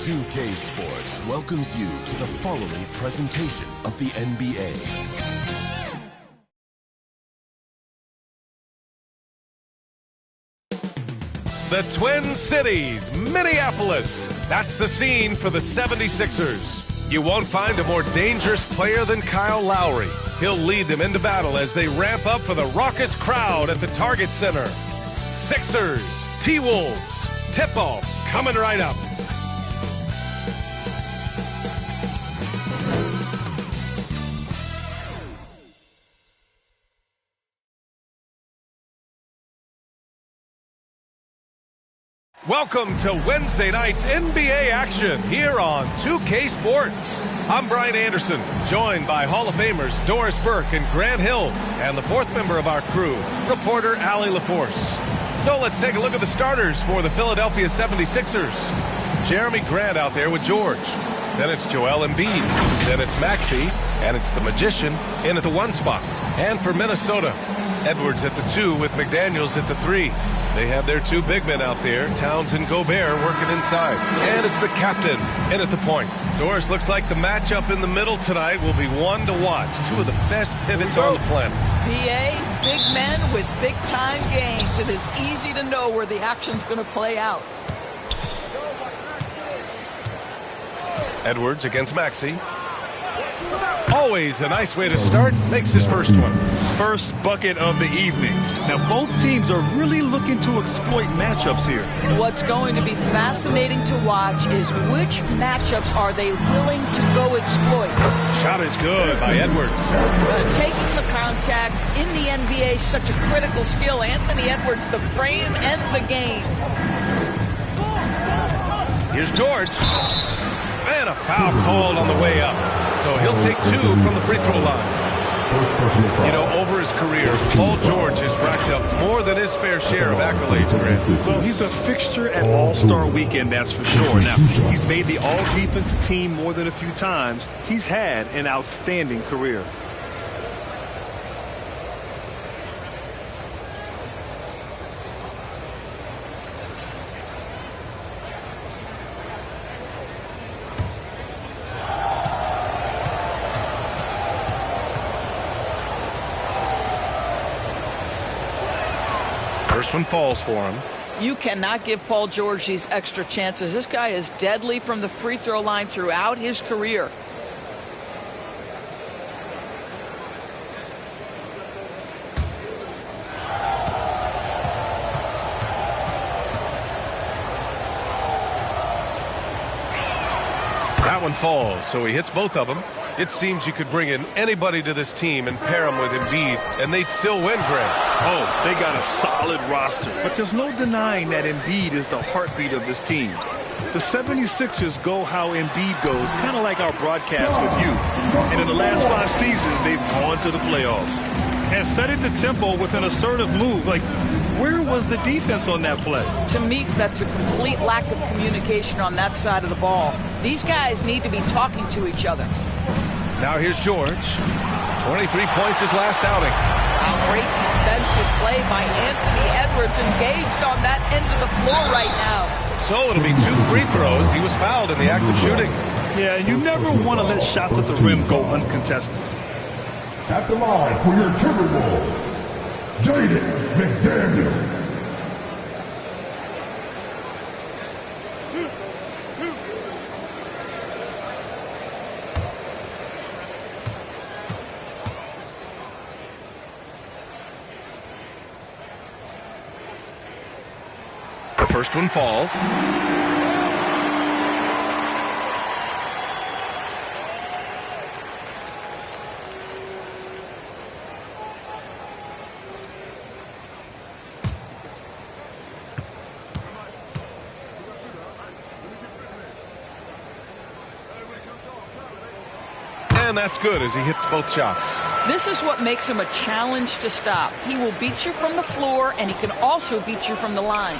2K Sports welcomes you to the following presentation of the NBA. The Twin Cities, Minneapolis. That's the scene for the 76ers. You won't find a more dangerous player than Kyle Lowry. He'll lead them into battle as they ramp up for the raucous crowd at the Target Center. Sixers, T-Wolves, tip-off coming right up. Welcome to Wednesday night's NBA action here on 2K Sports. I'm Brian Anderson, joined by Hall of Famers Doris Burke and Grant Hill, and the fourth member of our crew, reporter Allie LaForce. So let's take a look at the starters for the Philadelphia 76ers. Jeremy Grant out there with George. Then it's Joel Embiid. Then it's Maxey. And it's the Magician in at the 1 spot. And for Minnesota, Edwards at the 2 with McDaniels at the 3. They have their 2 big men out there, Towns and Gobert, working inside. And it's the captain in at the point. Doris, looks like the matchup in the middle tonight will be one to watch. 2 of the best pivots on the planet. PA, big men with big-time games. It is easy to know where the action's going to play out. Edwards against Maxey. Always a nice way to start. Makes his first one. First bucket of the evening. Now both teams are really looking to exploit matchups here. What's going to be fascinating to watch is which matchups are they willing to go exploit. Shot is good by Edwards. Taking the contact in the NBA is such a critical skill. Anthony Edwards, the frame and the game. Here's George. And a foul called on the way up. So he'll take 2 from the free throw line. You know, over his career, Paul George has racked up more than his fair share of accolades, Grant. Well, he's a fixture at All-Star Weekend, that's for sure. Now, he's made the All-Defensive team more than a few times. He's had an outstanding career. First one falls for him. You cannot give Paul George these extra chances. This guy is deadly from the free throw line throughout his career. That one falls, so he hits both of them. It seems you could bring in anybody to this team and pair them with Embiid, and they'd still win, Grant. Oh, they got a solid roster, but there's no denying that Embiid is the heartbeat of this team. The 76ers go how Embiid goes, kind of like our broadcast with you. And in the last 5 seasons, they've gone to the playoffs. And setting the tempo with an assertive move, like, where was the defense on that play? To me, that's a complete lack of communication on that side of the ball. These guys need to be talking to each other. Now here's George. 23 points his last outing. A great defensive play by Anthony Edwards, engaged on that end of the floor right now. So it'll be 2 free throws. He was fouled in the act of shooting. Yeah, you never want to let shots at the rim go uncontested. At the line for your Timberwolves, Jaden McDaniels. The first one falls. And that's good as he hits both shots. This is what makes him a challenge to stop. He will beat you from the floor, and he can also beat you from the line.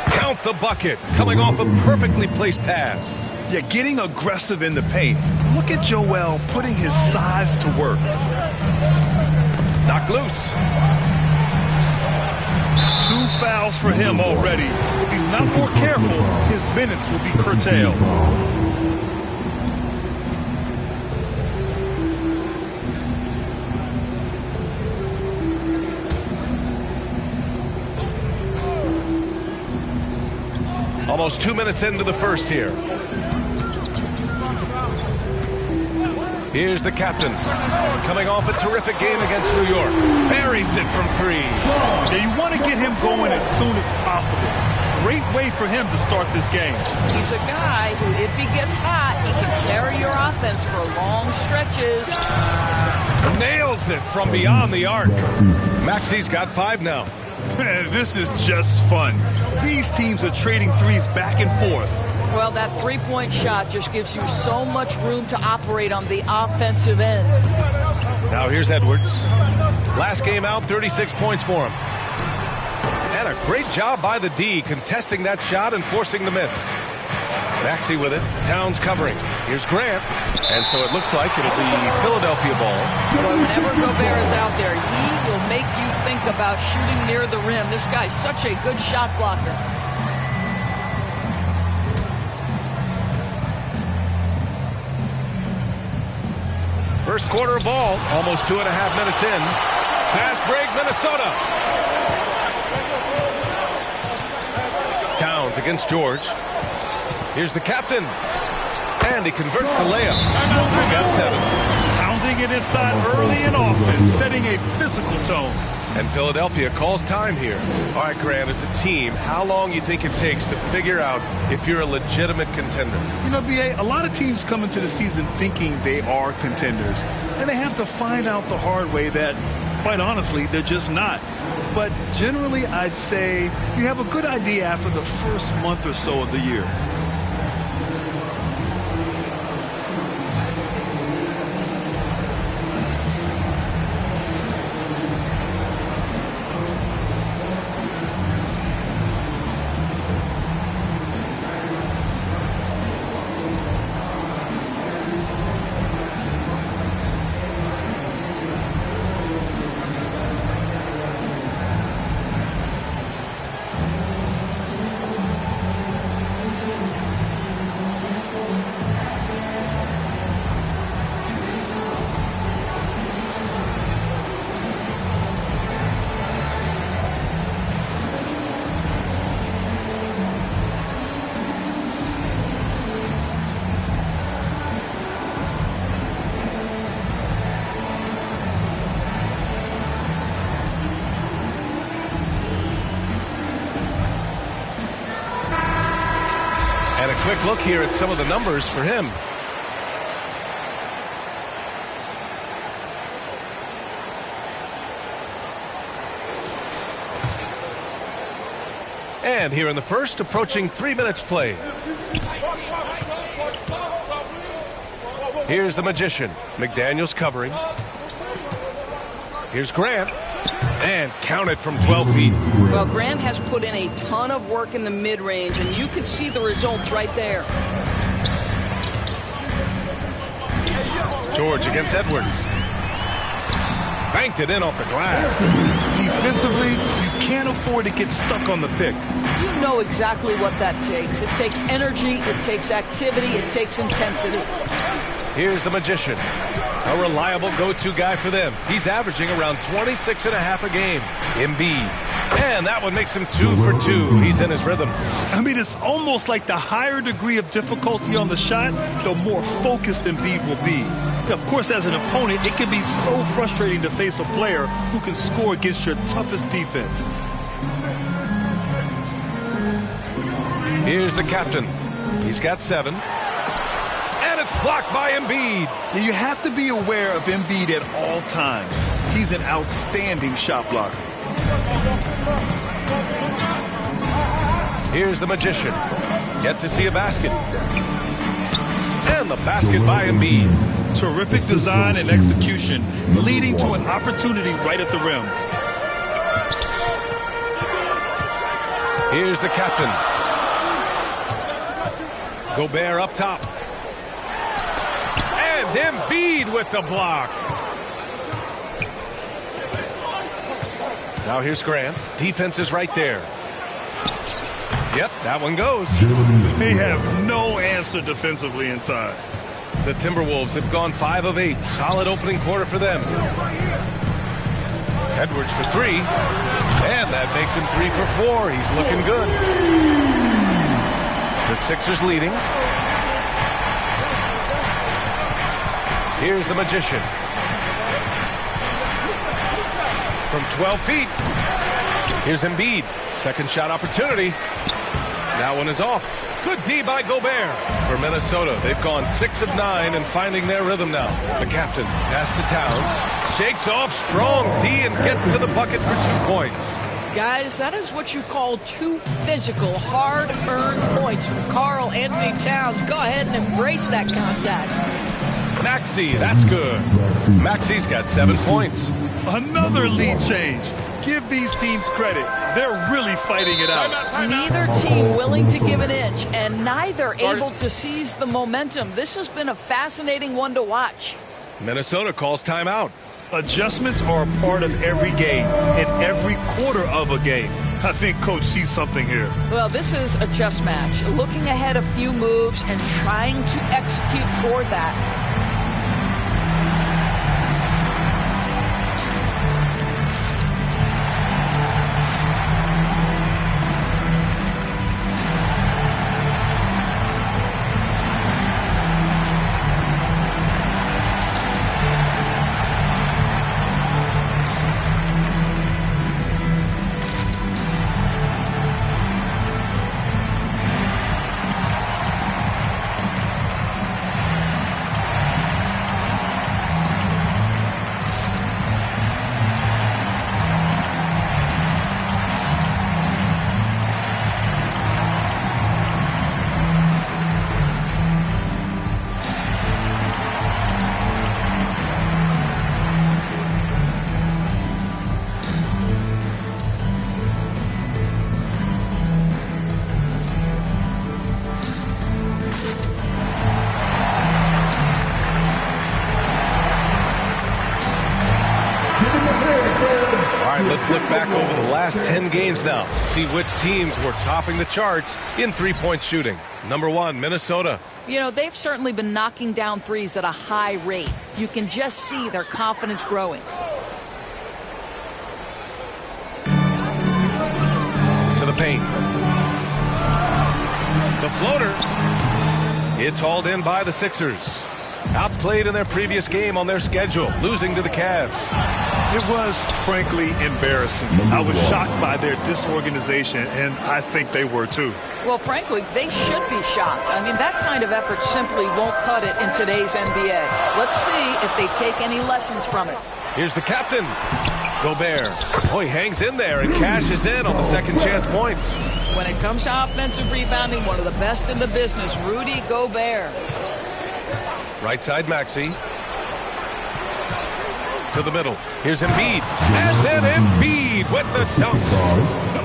Count the bucket, coming off a perfectly placed pass. Yeah, getting aggressive in the paint. Look at Joel putting his size to work. Knocked loose. 2 fouls for him already. If he he's not more careful, his minutes will be curtailed. Almost 2 minutes into the first here. Here's the captain, coming off a terrific game against New York. Buries it from three. Yeah, you want to get him going as soon as possible. Great way for him to start this game. He's a guy who, if he gets hot, he can carry your offense for long stretches. Nails it from beyond the arc. Maxi's got 5 now. Man, this is just fun. These teams are trading threes back and forth. Well, that three-point shot just gives you so much room to operate on the offensive end. Now here's Edwards. Last game out, 36 points for him. And a great job by the D contesting that shot and forcing the miss. Maxey with it. Towns covering. Here's Grant. And so it looks like it'll be Philadelphia ball. Well, whenever Gobert is out there, he will make you think about shooting near the rim. This guy's such a good shot blocker. First quarter of ball, almost 2.5 minutes in. Fast break, Minnesota. Towns against George. Here's the captain. And he converts the layup. He's got 7. Pounding it inside early and often, setting a physical tone. And Philadelphia calls time here. All right, Grant, as a team, how long you think it takes to figure out if you're a legitimate contender? You know, BA, a lot of teams come into the season thinking they are contenders. And they have to find out the hard way that, quite honestly, they're just not. But generally, I'd say you have a good idea after the first month or so of the year. And a quick look here at some of the numbers for him. And here in the first, approaching 3 minutes played. Here's the magician. McDaniels covering. Here's Grant. And counted from 12 feet. Well, Grant has put in a ton of work in the mid-range, and you can see the results right there. George against Edwards. Banked it in off the glass. Defensively, you can't afford to get stuck on the pick. You know exactly what that takes. It takes energy, it takes activity, it takes intensity. Here's the magician. A reliable go-to guy for them. He's averaging around 26.5 a game. Embiid. And that one makes him 2 for 2. He's in his rhythm. I mean, it's almost like the higher degree of difficulty on the shot, the more focused Embiid will be. Of course, as an opponent, it can be so frustrating to face a player who can score against your toughest defense. Here's the captain. He's got 7. And it's blocked by Embiid. Now, you have to be aware of Embiid at all times. He's an outstanding shot blocker. Here's the magician. Yet to see a basket. And the basket by Embiid. Terrific design and execution, leading to an opportunity right at the rim. Here's the captain. Gobert up top. And Embiid with the block. Now here's Grant. Defense is right there. Yep, that one goes. They have no answer defensively inside. The Timberwolves have gone 5 of 8. Solid opening quarter for them. Edwards for 3. And that makes him 3 for 4. He's looking good. The Sixers leading. Here's the Magician. From 12 feet. Here's Embiid. Second shot opportunity. That one is off. Good D by Gobert. For Minnesota, they've gone 6 of 9 and finding their rhythm now. The captain pass to Towns. Shakes off strong D and gets to the bucket for 2 points. Guys, that is what you call 2 physical, hard-earned points from Karl Anthony Towns. Go ahead and embrace that contact. Maxey, that's good. Maxey's got 7 points. Another lead change. Give these teams credit. They're really fighting it out. Neither team willing to give an inch, and neither able to seize the momentum. This has been a fascinating one to watch. Minnesota calls timeout. Adjustments are a part of every game, in every quarter of a game. I think Coach sees something here. Well, this is a chess match. Looking ahead a few moves and trying to execute toward that. Let's look back over the last 10 games now. See which teams were topping the charts in three-point shooting. Number 1, Minnesota. You know, they've certainly been knocking down threes at a high rate. You can just see their confidence growing. To the paint. The floater. It's hauled in by the Sixers. Outplayed in their previous game on their schedule, losing to the Cavs. It was, frankly, embarrassing. I was shocked by their disorganization, and I think they were too. Well, frankly, they should be shocked. I mean, that kind of effort simply won't cut it in today's NBA. Let's see if they take any lessons from it. Here's the captain, Gobert. Oh, he hangs in there and cashes in on the second chance points. When it comes to offensive rebounding, one of the best in the business, Rudy Gobert. Right side, Maxey. To the middle. Here's Embiid. And then Embiid with the dunk.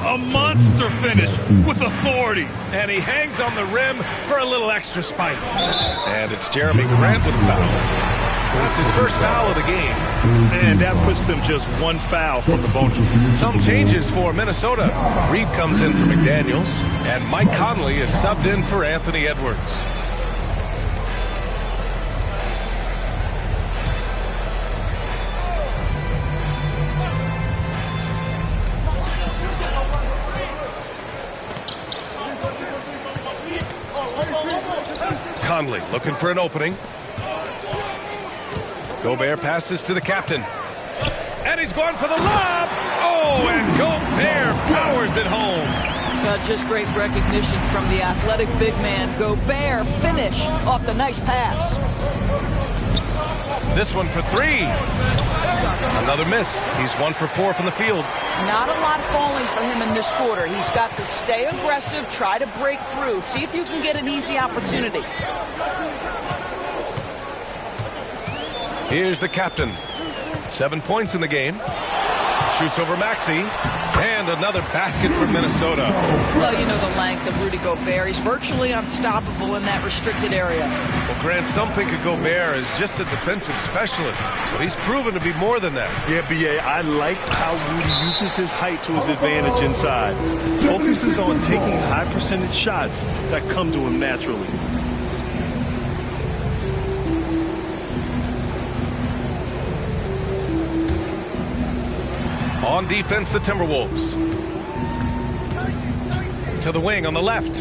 A monster finish with authority. And he hangs on the rim for a little extra spice. And it's Jeremy Grant with a foul. That's his first foul of the game. And that puts them just 1 foul from the bonus. Some changes for Minnesota. Reed comes in for McDaniels. And Mike Conley is subbed in for Anthony Edwards. Conley looking for an opening. Gobert passes to the captain. And he's going for the lob. Oh, and Gobert powers it home. Just great recognition from the athletic big man. Gobert finish off the nice pass. This one for 3. Another miss. He's 1 for 4 from the field. Not a lot falling for him in this quarter. He's got to stay aggressive, try to break through. See if you can get an easy opportunity. Here's the captain. 7 points in the game. Shoots over Maxey. And And another basket for Minnesota. Well, you know the length of Rudy Gobert. He's virtually unstoppable in that restricted area. Well, Grant, some think of Gobert as just a defensive specialist, but he's proven to be more than that. Yeah, B.A., I like how Rudy uses his height to his advantage inside. Focuses on taking high percentage shots that come to him naturally. On defense, the Timberwolves. To the wing on the left.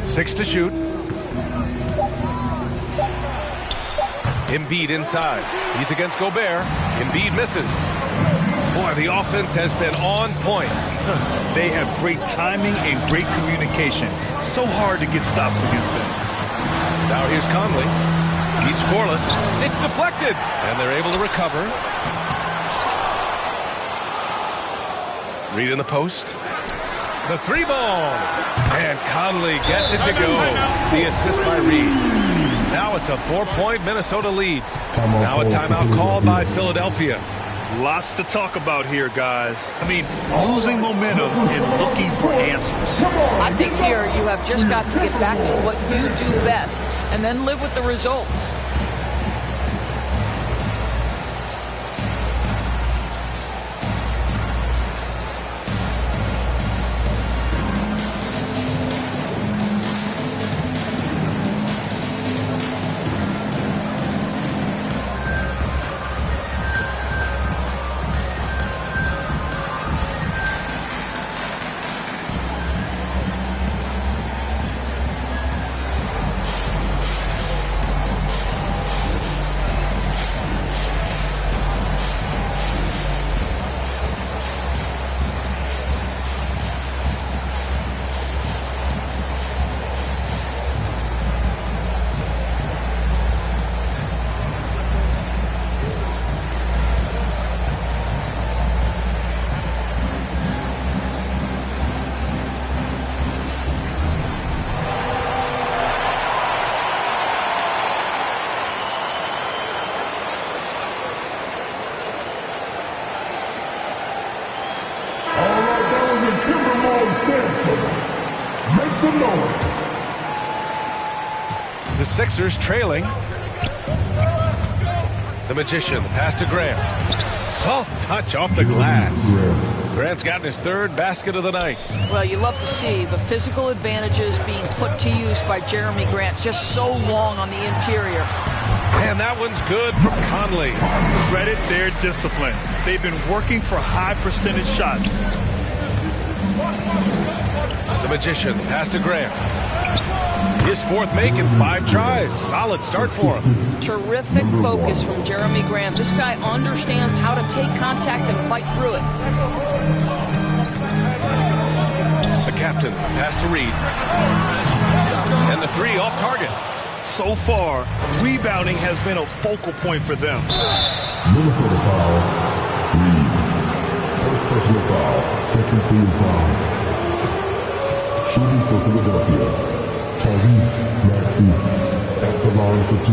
6 to shoot. Embiid inside. He's against Gobert. Embiid misses. Boy, the offense has been on point. They have great timing and great communication. So hard to get stops against them. Now here's Conley. He's scoreless. It's deflected. And they're able to recover. Reed in the post. The 3-ball. And Conley gets it to go. The assist by Reed. Now it's a 4-point Minnesota lead. Now a timeout called by Philadelphia. Lots to talk about here, guys. I mean, losing momentum and looking for answers. I think here you have just got to get back to what you do best and then live with the results. The Sixers trailing. The Magician, the pass to Grant. Soft touch off the glass. Grant's gotten his 3rd basket of the night. Well, you love to see the physical advantages being put to use by Jeremy Grant. Just so long on the interior. And that one's good from Conley. Credit their discipline. They've been working for high percentage shots. The Magician, pass to Grant. His 4th make in 5 tries. Solid start for him. Terrific focus from Jeremy Grant. This guy understands how to take contact and fight through it. The captain, pass to Reed. And the 3 off target. So far, rebounding has been a focal point for them. Minnesota foul. Reed. First personal foul. Second team foul. Shooting for Philadelphia. Tyrese Maxey at the line for 2.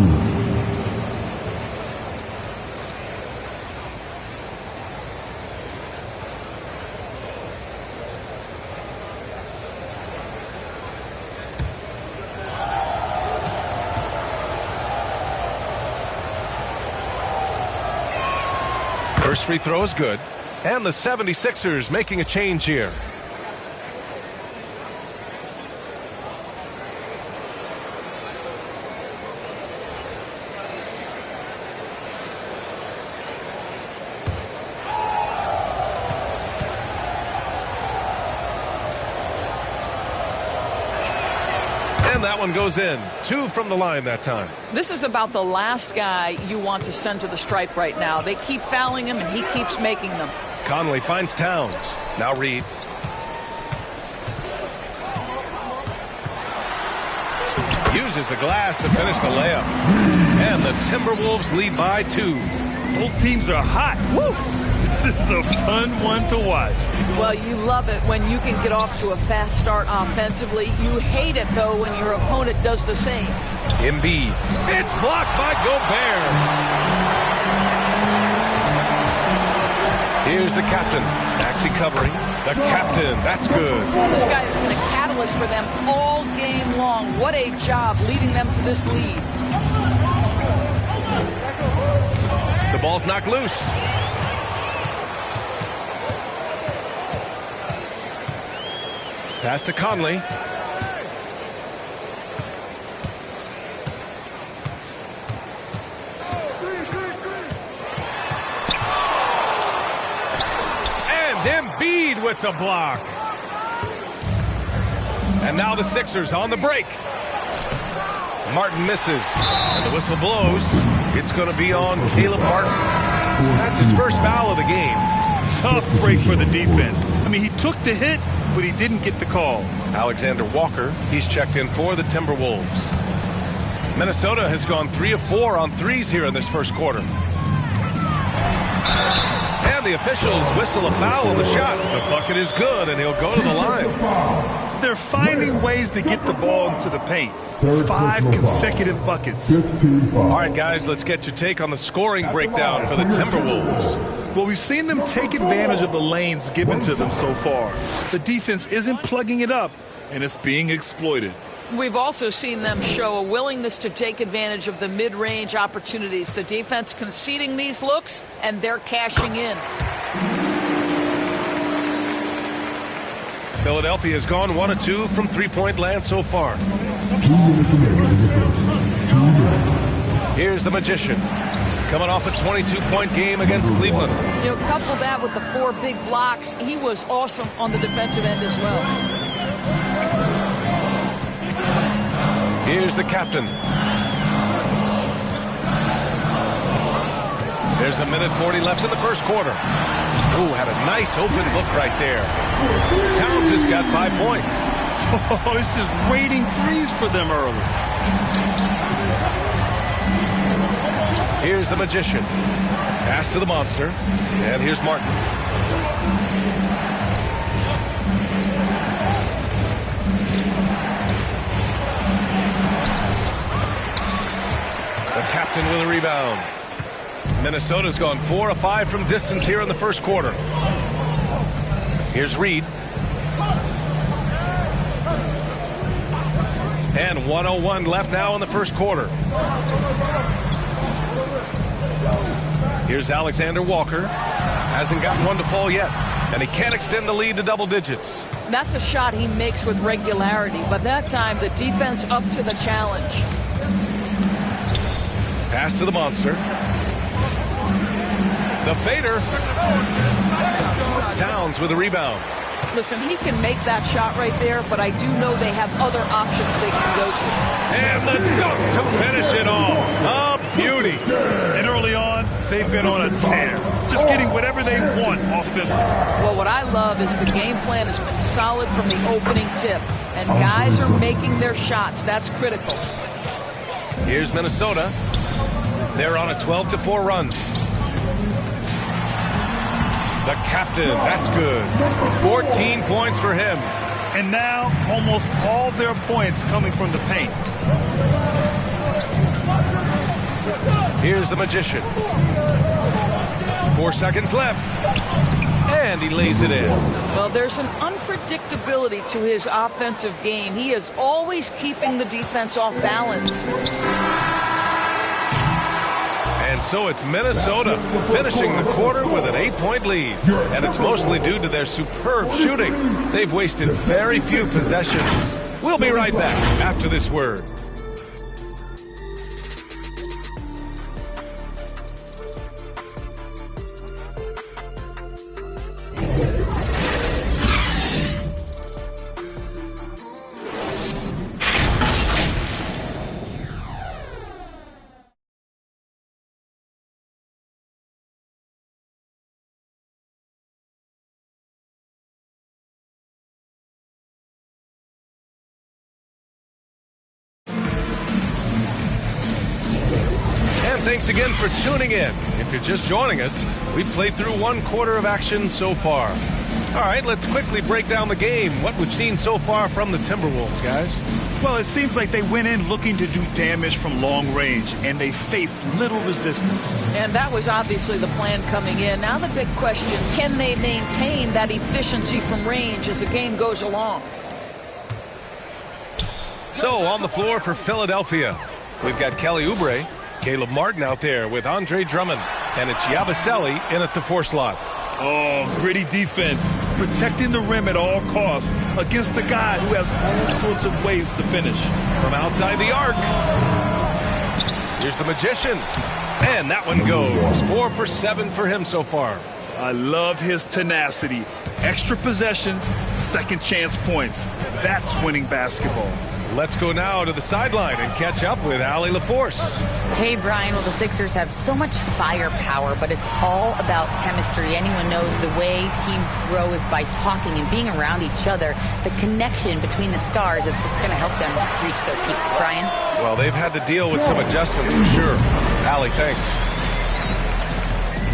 First free throw is good. And the 76ers making a change here. That one goes in. 2 from the line that time. This is about the last guy you want to send to the stripe right now. They keep fouling him, and he keeps making them. Conley finds Towns. Now Reed. Uses the glass to finish the layup. And the Timberwolves lead by 2. Both teams are hot. Woo! This is a fun one to watch. Well, you love it when you can get off to a fast start offensively. You hate it, though, when your opponent does the same. Embiid. It's blocked by Gobert. Here's the captain. Maxey covering. The captain. That's good. This guy has been a catalyst for them all game long. What a job leading them to this lead. The ball's knocked loose. Pass to Conley. Embiid with the block. And now the Sixers on the break. Martin misses. And the whistle blows. It's going to be on Caleb Martin. That's his first foul of the game. Tough break for the defense. I mean, he took the hit, but he didn't get the call. Alexander Walker, he's checked in for the Timberwolves. Minnesota has gone 3 of 4 on threes here in this first quarter. And the officials whistle a foul on the shot. The bucket is good, and he'll go to the line. They're finding ways to get the ball into the paint. 5 consecutive buckets. All right, guys, let's get your take on the scoring breakdown for the Timberwolves. Well, we've seen them take advantage of the lanes given to them so far. The defense isn't plugging it up, and it's being exploited. We've also seen them show a willingness to take advantage of the mid-range opportunities. The defense conceding these looks, and they're cashing in. Philadelphia has gone 1 of 2 from three-point land so far. 2 minutes remaining in the first. 2 minutes. Here's the Magician. Coming off a 22-point game against Cleveland. You know, couple that with the 4 big blocks. He was awesome on the defensive end as well. Here's the captain. There's a minute 40 left in the first quarter. Ooh, had a nice open look right there. Towns has got 5 points. Oh, it's just raining threes for them early. Here's the Magician. Pass to the Monster. And here's Martin. The captain with a rebound. Minnesota's gone 4 of 5 from distance here in the first quarter. Here's Reed. And 1:01 left now in the first quarter. Here's Alexander Walker. Hasn't gotten one to fall yet. And he can't extend the lead to double digits. That's a shot he makes with regularity, but that time the defense up to the challenge. Pass to the Monster. The fader. Towns with a rebound. Listen, he can make that shot right there, but I do know they have other options they can go to. And the dunk to finish it off. A beauty. And early on, they've been on a tear. Just getting whatever they want offensively. Well, what I love is the game plan has been solid from the opening tip. And guys are making their shots. That's critical. Here's Minnesota. They're on a 12-4 run. The captain, that's good. 14 points for him. And now, almost all their points coming from the paint. Here's the Magician. 4 seconds left. And he lays it in. Well, there's an unpredictability to his offensive game. He is always keeping the defense off balance. And so it's Minnesota finishing the quarter with an 8-point lead. And it's mostly due to their superb shooting. They've wasted very few possessions. We'll be right back after this word. Thanks again for tuning in. If you're just joining us, we've played through 1 quarter of action so far. All right, let's quickly break down the game. What we've seen so far from the Timberwolves, guys. Well, it seems like they went in looking to do damage from long range, and they faced little resistance. And that was obviously the plan coming in. Now the big question, can they maintain that efficiency from range as the game goes along? So, on the floor for Philadelphia, we've got Kelly Oubre, Caleb Martin out there with Andre Drummond, and it's Yabusele in at the 4 slot. Oh, gritty defense, protecting the rim at all costs against a guy who has all sorts of ways to finish. From outside the arc, here's the Magician, and that one goes. 4 for 7 for him so far. I love his tenacity. Extra possessions, second chance points. That's winning basketball. Let's go now to the sideline and catch up with Allie LaForce. Hey, Brian. Well, the Sixers have so much firepower, but it's all about chemistry. Anyone knows the way teams grow is by talking and being around each other. The connection between the stars is what's going to help them reach their peaks. Brian? Well, they've had to deal with some adjustments for sure. Allie, thanks.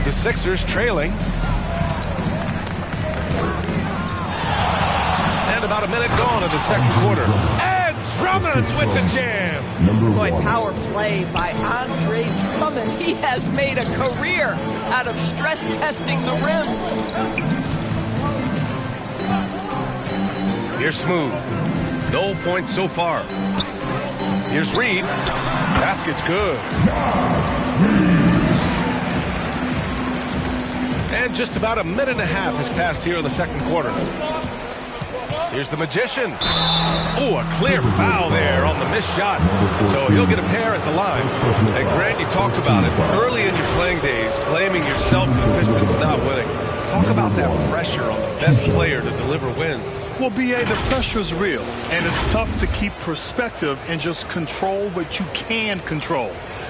The Sixers trailing. And about a minute gone in the second quarter. And Drummond with the jam. Boy, power play by Andre Drummond. He has made a career out of stress testing the rims. Here's Smooth. No points so far. Here's Reed. Basket's good. And just about a minute and a half has passed here in the second quarter. Here's the Magician. Oh, a clear foul there on the missed shot. So he'll get a pair at the line. And Grant, you talked about it early in your playing days, blaming yourself for the Pistons not winning. Talk about that pressure on the best player to deliver wins. Well, B.A., the pressure's real, and it's tough to keep perspective and just control what you can control.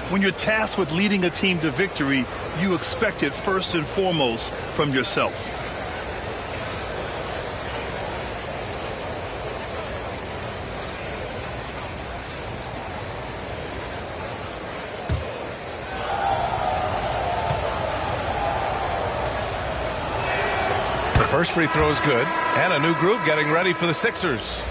When you're tasked with leading a team to victory, you expect it first and foremost from yourself. First free throw is good, and a new group getting ready for the Sixers.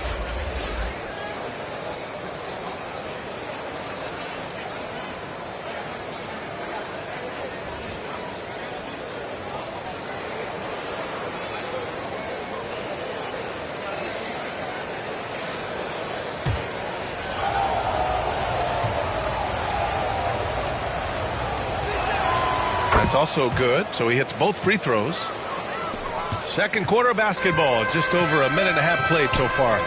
That's also good, so he hits both free throws. Second quarter basketball, just over a minute and a half played so far.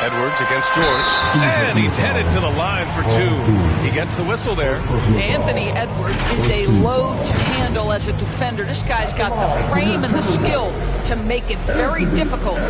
Edwards against George, and he's headed to the line for 2. He gets the whistle there. Anthony Edwards is a load to handle as a defender. This guy's got the frame and the skill to make it very difficult.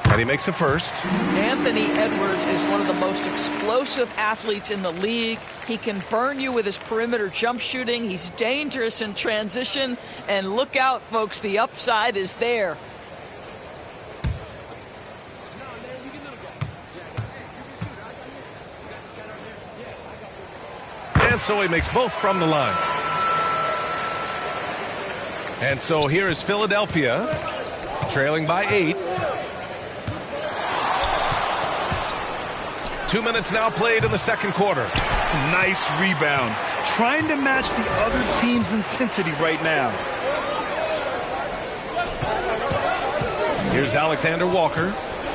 And he makes a first. Anthony Edwards is one of the most explosive athletes in the league. He can burn you with his perimeter jump shooting. He's dangerous in transition. And look out, folks, the upside is there. And so he makes both from the line. And so here is Philadelphia, trailing by 8. 2 minutes now played in the second quarter. Nice rebound. Trying to match the other team's intensity right now. Here's Alexander Walker.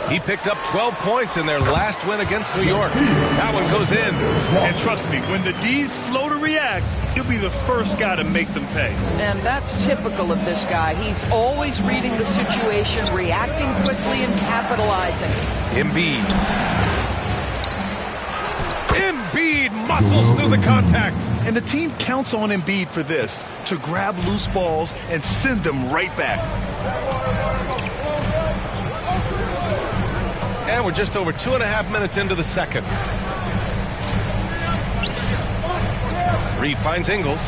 He picked up 12 points in their last win against New York. That one goes in. And trust me, when the D's slow to react, he'll be the first guy to make them pay. And that's typical of this guy. He's always reading the situation, reacting quickly and capitalizing. Embiid muscles through the contact. And the team counts on Embiid for this, to grab loose balls and send them right back. And we're just over 2.5 minutes into the second. Reed finds Ingles.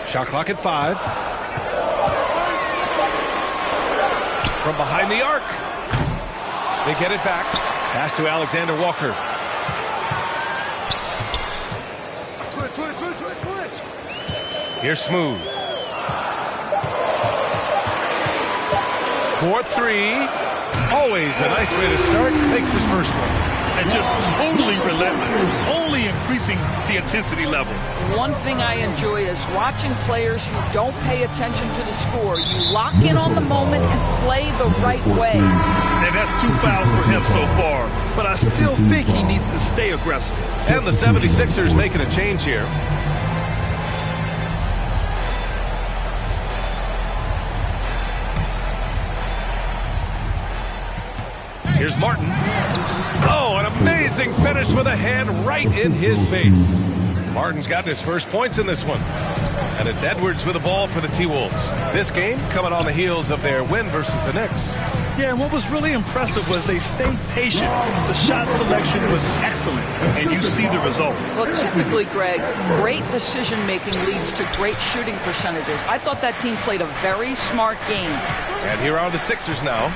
Shot clock at 5. From behind the arc. They get it back. Pass to Alexander Walker. Switch. Here's Smooth. 4-3. Always a nice way to start. Makes his first one. And just totally relentless. Only increasing the intensity level. One thing I enjoy is watching players who don't pay attention to the score. You lock in on the moment and play the right way. And that's 2 fouls for him so far. But I still think he needs to stay aggressive. And the 76ers making a change here. Here's Martin. Oh, an amazing finish with a hand right in his face. Martin's gotten his first points in this one. And it's Edwards with the ball for the T-Wolves. This game coming on the heels of their win versus the Knicks. Yeah, and what was really impressive was they stayed patient. The shot selection was excellent, and you see the result. Well, typically, Greg, great decision-making leads to great shooting percentages. I thought that team played a very smart game. And here are the Sixers now.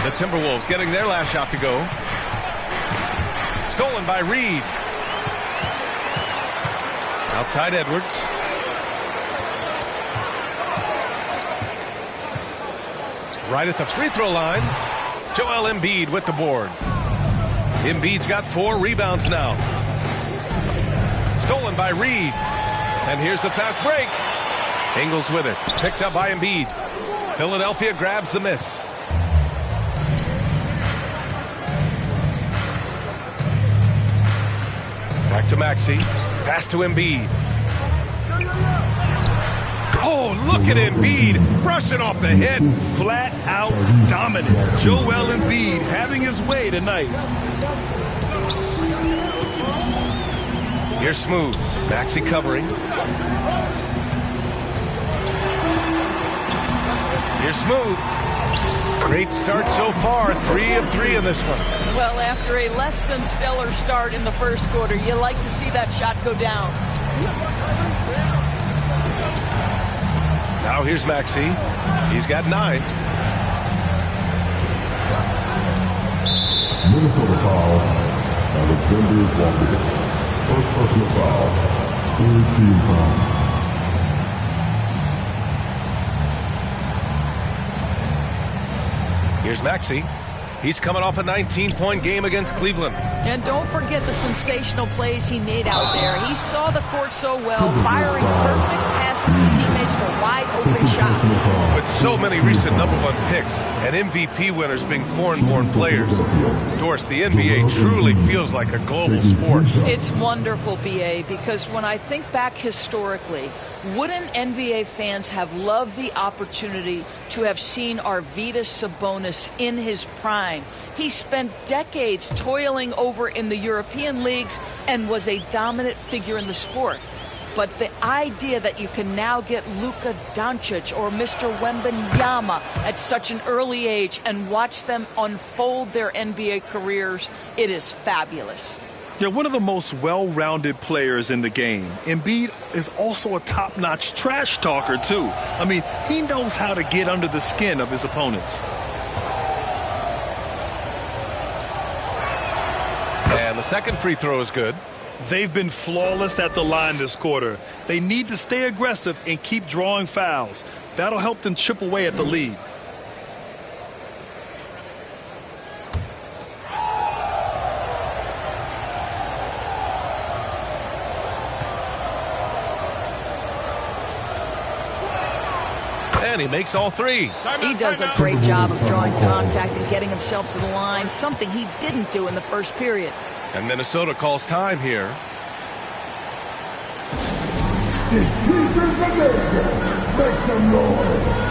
The Timberwolves getting their last shot to go. Stolen by Reed. Outside Edwards. Right at the free throw line. Joel Embiid with the board. Embiid's got 4 rebounds now. Stolen by Reed. And here's the fast break. Ingles with it. Picked up by Embiid. Philadelphia grabs the miss. Back to Maxey. Pass to Embiid. Oh, look at Embiid brushing off the head. Flat out dominant. Joel Embiid having his way tonight. Here's Smooth. Maxey covering. Here's Smooth. Great start so far. 3 of 3 in this one. Well, after a less than stellar start in the first quarter, you like to see that shot go down. Now here's Maxey. He's got 9. Minnesota foul. Alexander Walker. First personal foul. 3rd team foul. Here's Maxey. He's coming off a 19-point game against Cleveland. And don't forget the sensational plays he made out there. He saw the court so well, firing perfect passes to teammates for wide-open shots. With so many recent #1 picks and MVP winners being foreign-born players, Doris, the NBA truly feels like a global sport. It's wonderful, BA, because when I think back historically, wouldn't NBA fans have loved the opportunity to have seen Arvydas Sabonis in his prime? He spent decades toiling over in the European leagues and was a dominant figure in the sport. But the idea that you can now get Luka Doncic or Mr. Wembanyama at such an early age and watch them unfold their NBA careers, it is fabulous. Yeah, one of the most well-rounded players in the game. Embiid is also a top-notch trash talker, too. I mean, he knows how to get under the skin of his opponents. And the second free throw is good. They've been flawless at the line this quarter. They need to stay aggressive and keep drawing fouls. That'll help them chip away at the lead. And he makes all 3. He does a great job of drawing contact and getting himself to the line, something he didn't do in the first period. And Minnesota calls time here. It's Teachers Edition. Make some noise.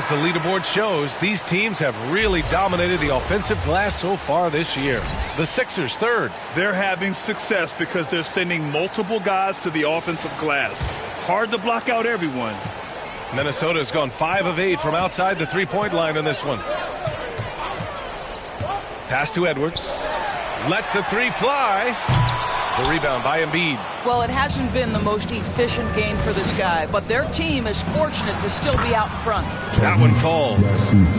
as the leaderboard shows, these teams have really dominated the offensive glass so far this year. The Sixers third. They're having success because they're sending multiple guys to the offensive glass. Hard to block out everyone. Minnesota's gone 5 of 8 from outside the three-point line in this one. Pass to Edwards. Lets the three fly. The rebound by Embiid. Well, it hasn't been the most efficient game for this guy, but their team is fortunate to still be out in front. That one falls.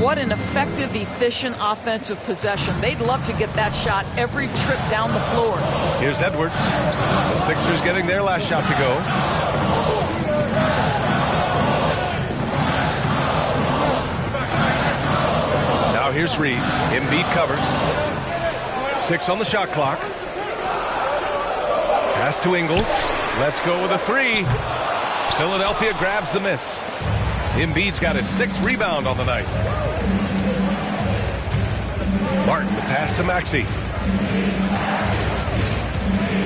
What an effective, efficient offensive possession. They'd love to get that shot every trip down the floor. Here's Edwards. The Sixers getting their last shot to go. Now here's Reed. Embiid covers. 6 on the shot clock. Pass to Ingles. Let's go with a three. Philadelphia grabs the miss. Embiid's got his 6th rebound on the night. Martin, the pass to Maxey.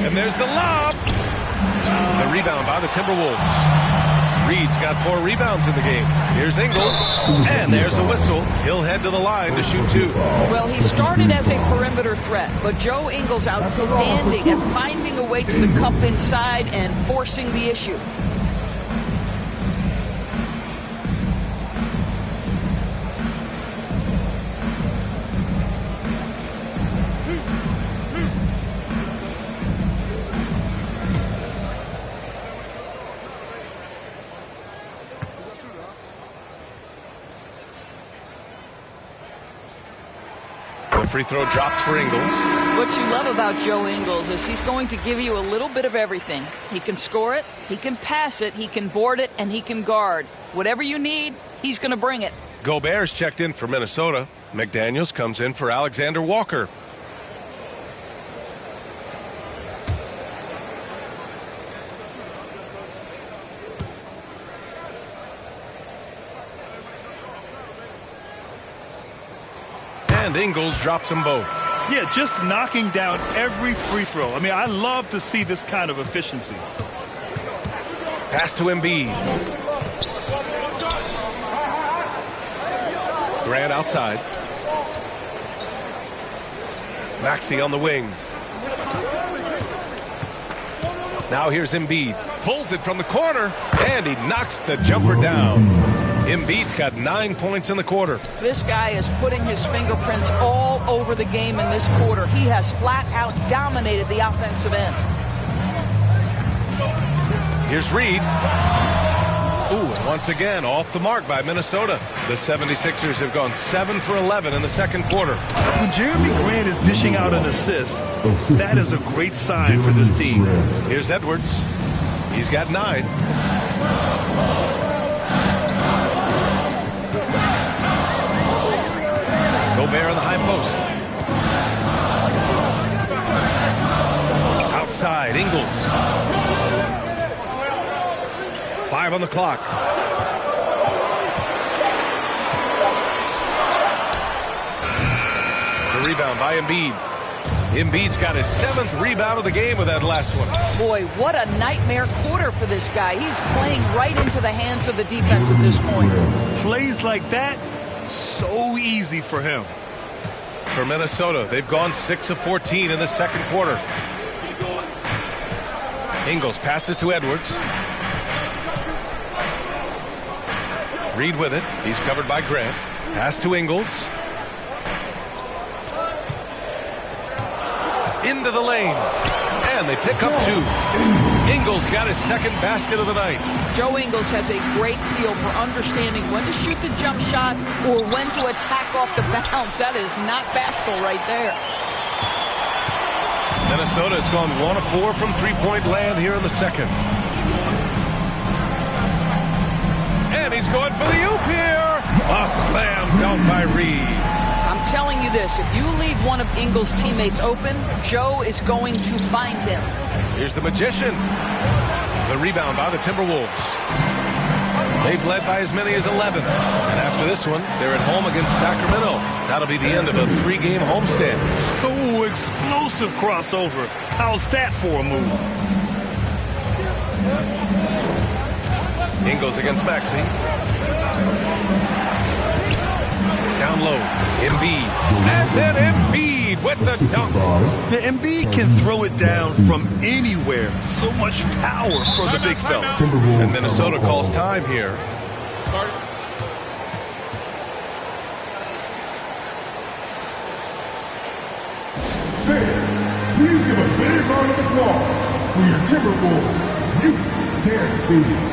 And there's the lob. The rebound by the Timberwolves. Reed's got 4 rebounds in the game. Here's Ingles, and there's a whistle. He'll head to the line to shoot 2. Well, he started as a perimeter threat, but Joe Ingles outstanding at finding a way to the cup inside and forcing the issue. Free throw drops for Ingles. What you love about Joe Ingles is he's going to give you a little bit of everything. He can score it, he can pass it, he can board it, and he can guard. Whatever you need, he's going to bring it. Gobert's checked in for Minnesota. McDaniels comes in for Alexander Walker. And Ingles drops them both. Yeah, just knocking down every free throw. I mean, I love to see this kind of efficiency. Pass to Embiid. Grant outside. Maxey on the wing. Now here's Embiid. Pulls it from the corner, and he knocks the jumper down. Embiid's got 9 points in the quarter. This guy is putting his fingerprints all over the game in this quarter. He has flat out dominated the offensive end. Here's Reed. Ooh, and once again off the mark by Minnesota. The 76ers have gone 7 for 11 in the second quarter. When Jeremy Grant is dishing out an assist, that is a great sign for this team. Here's Edwards. He's got 9. Gobert on the high post. Outside, Ingles. 5 on the clock. The rebound by Embiid. Embiid's got his 7th rebound of the game with that last one. Boy, what a nightmare quarter for this guy. He's playing right into the hands of the defense at this point. Plays like that, so easy for him. For Minnesota, they've gone 6 of 14 in the second quarter. Ingles passes to Edwards. Reed with it. He's covered by Grant. Pass to Ingles. Into the lane. And they pick up 2. Ingles got his 2nd basket of the night. Joe Ingles has a great feel for understanding when to shoot the jump shot or when to attack off the bounce. That is not bashful right there. Minnesota has gone 1 of 4 from three-point land here in the second. And he's going for the oop here. A slam dunk by Reed. I'm telling you this, if you leave one of Ingles' teammates open, Joe is going to find him. Here's the Magician. The rebound by the Timberwolves. They've led by as many as 11. And after this one, they're at home against Sacramento. That'll be the end of a 3-game homestand. Oh, explosive crossover. How's that for a move? Ingles against Maxey. Down low, Embiid. And then Embiid with the dunk. The Embiid can throw it down from anywhere. So much power for the big fella. And Minnesota calls time here. Please give a big round of applause for your Timberwolves. You can't see.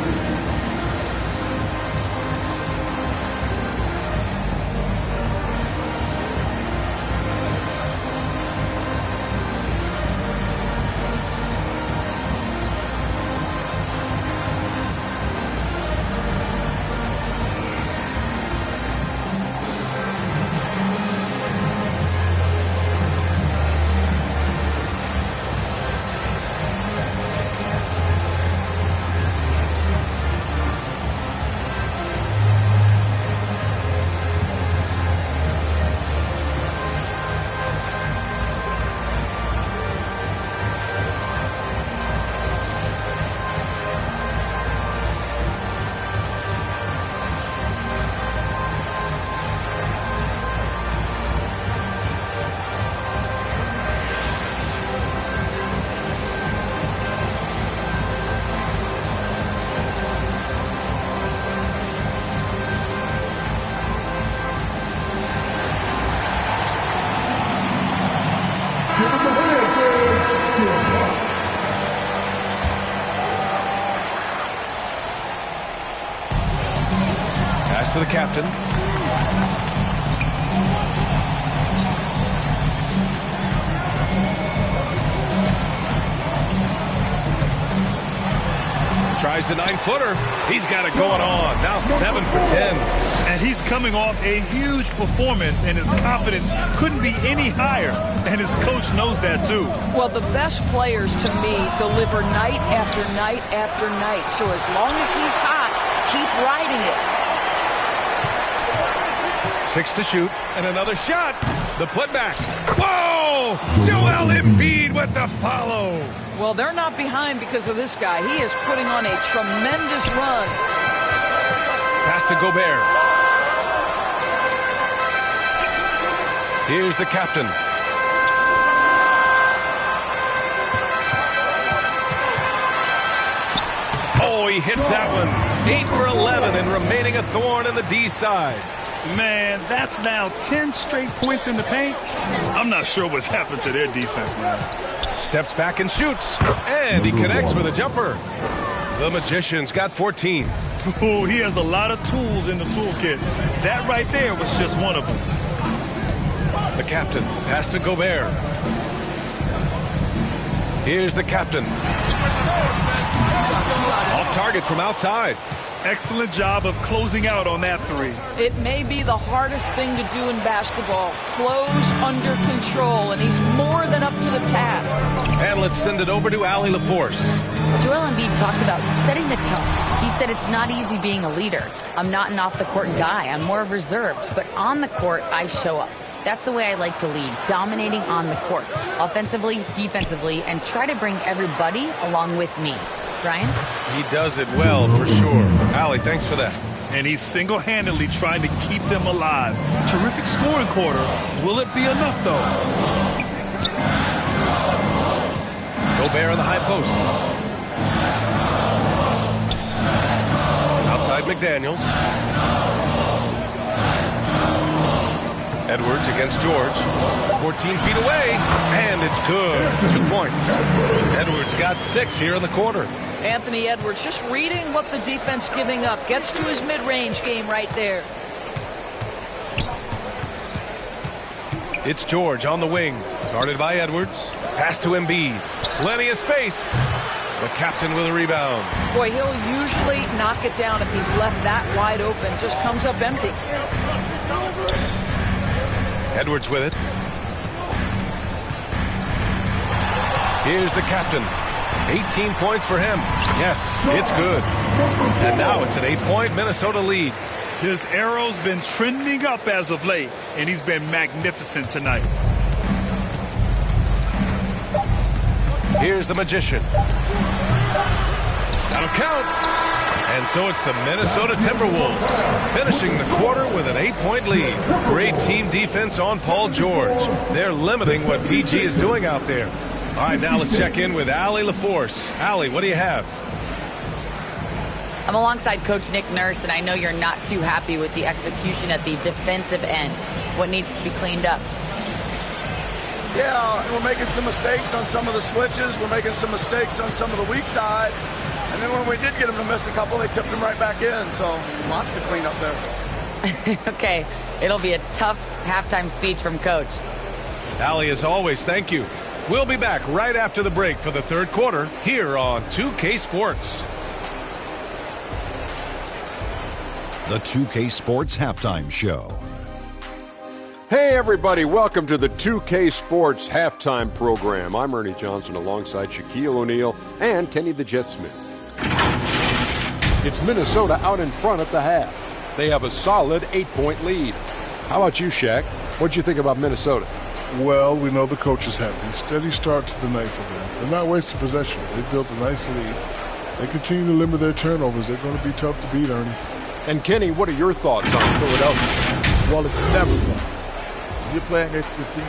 Pass to the captain. Tries the 9-footer. He's got it going on. Now 7 for 10. And he's coming off a huge performance, and his confidence couldn't be any higher. And his coach knows that, too. Well, the best players, to me, deliver night after night after night. So as long as he's hot, keep riding it. 6 to shoot, and another shot. The putback. Whoa! Joel Embiid with the follow. Well, they're not behind because of this guy. He is putting on a tremendous run. Pass to Gobert. Here's the captain. Oh, he hits that one. 8 for 11 and remaining a thorn in the D side. Man, that's now 10 straight points in the paint. I'm not sure what's happened to their defense, man. Steps back and shoots. And he connects with a jumper. The Magician's got 14. Oh, he has a lot of tools in the toolkit. That right there was just one of them. The captain. Pass to Gobert. Here's the captain. Off target from outside. Excellent job of closing out on that three. It may be the hardest thing to do in basketball. Close under control, and he's more than up to the task. And let's send it over to Allie LaForce. Joel Embiid talks about setting the tone. He said it's not easy being a leader. I'm not an off-the-court guy. I'm more reserved. But on the court, I show up. That's the way I like to lead, dominating on the court, offensively, defensively, and try to bring everybody along with me. Brian? He does it well, for sure. Allie, thanks for that. And he's single-handedly trying to keep them alive. Terrific scoring quarter. Will it be enough, though? Gobert in the high post. Outside McDaniels. Edwards against George. 14 feet away, and it's good. 2 points. Edwards got 6 here in the quarter. Anthony Edwards just reading what the defense giving up. Gets to his mid-range game right there. It's George on the wing. Guarded by Edwards. Pass to Embiid. Plenty of space. The captain with a rebound. Boy, he'll usually knock it down if he's left that wide open. Just comes up empty. Edwards with it. Here's the captain. 18 points for him. Yes, it's good. And now it's an 8-point Minnesota lead. His arrow's been trending up as of late, and he's been magnificent tonight. Here's the Magician. That'll count. And so it's the Minnesota Timberwolves finishing the quarter with an 8-point lead. Great team defense on Paul George. They're limiting what PG is doing out there. All right, now let's check in with Allie LaForce. Allie, what do you have? I'm alongside Coach Nick Nurse, and I know you're not too happy with the execution at the defensive end. What needs to be cleaned up? Yeah, we're making some mistakes on some of the switches. We're making some mistakes on some of the weak side. And then when we did get them to miss a couple, they tipped them right back in. So lots to clean up there. Okay, it'll be a tough halftime speech from Coach. Allie, as always, thank you. We'll be back right after the break for the third quarter here on 2K Sports. The 2K Sports Halftime Show. Hey everybody, welcome to the 2K Sports Halftime Program. I'm Ernie Johnson alongside Shaquille O'Neal and Kenny the Jet Smith. It's Minnesota out in front at the half. They have a solid 8-point lead. How about you, Shaq? What'd you think about Minnesota? Well, we know the coach is happy. Steady start to the night for them. They're not wasting possession. They built a nice lead. They continue to limit their turnovers. They're going to be tough to beat, Ernie. And Kenny, what are your thoughts on Philadelphia? Well, it's never fun. You're playing against a team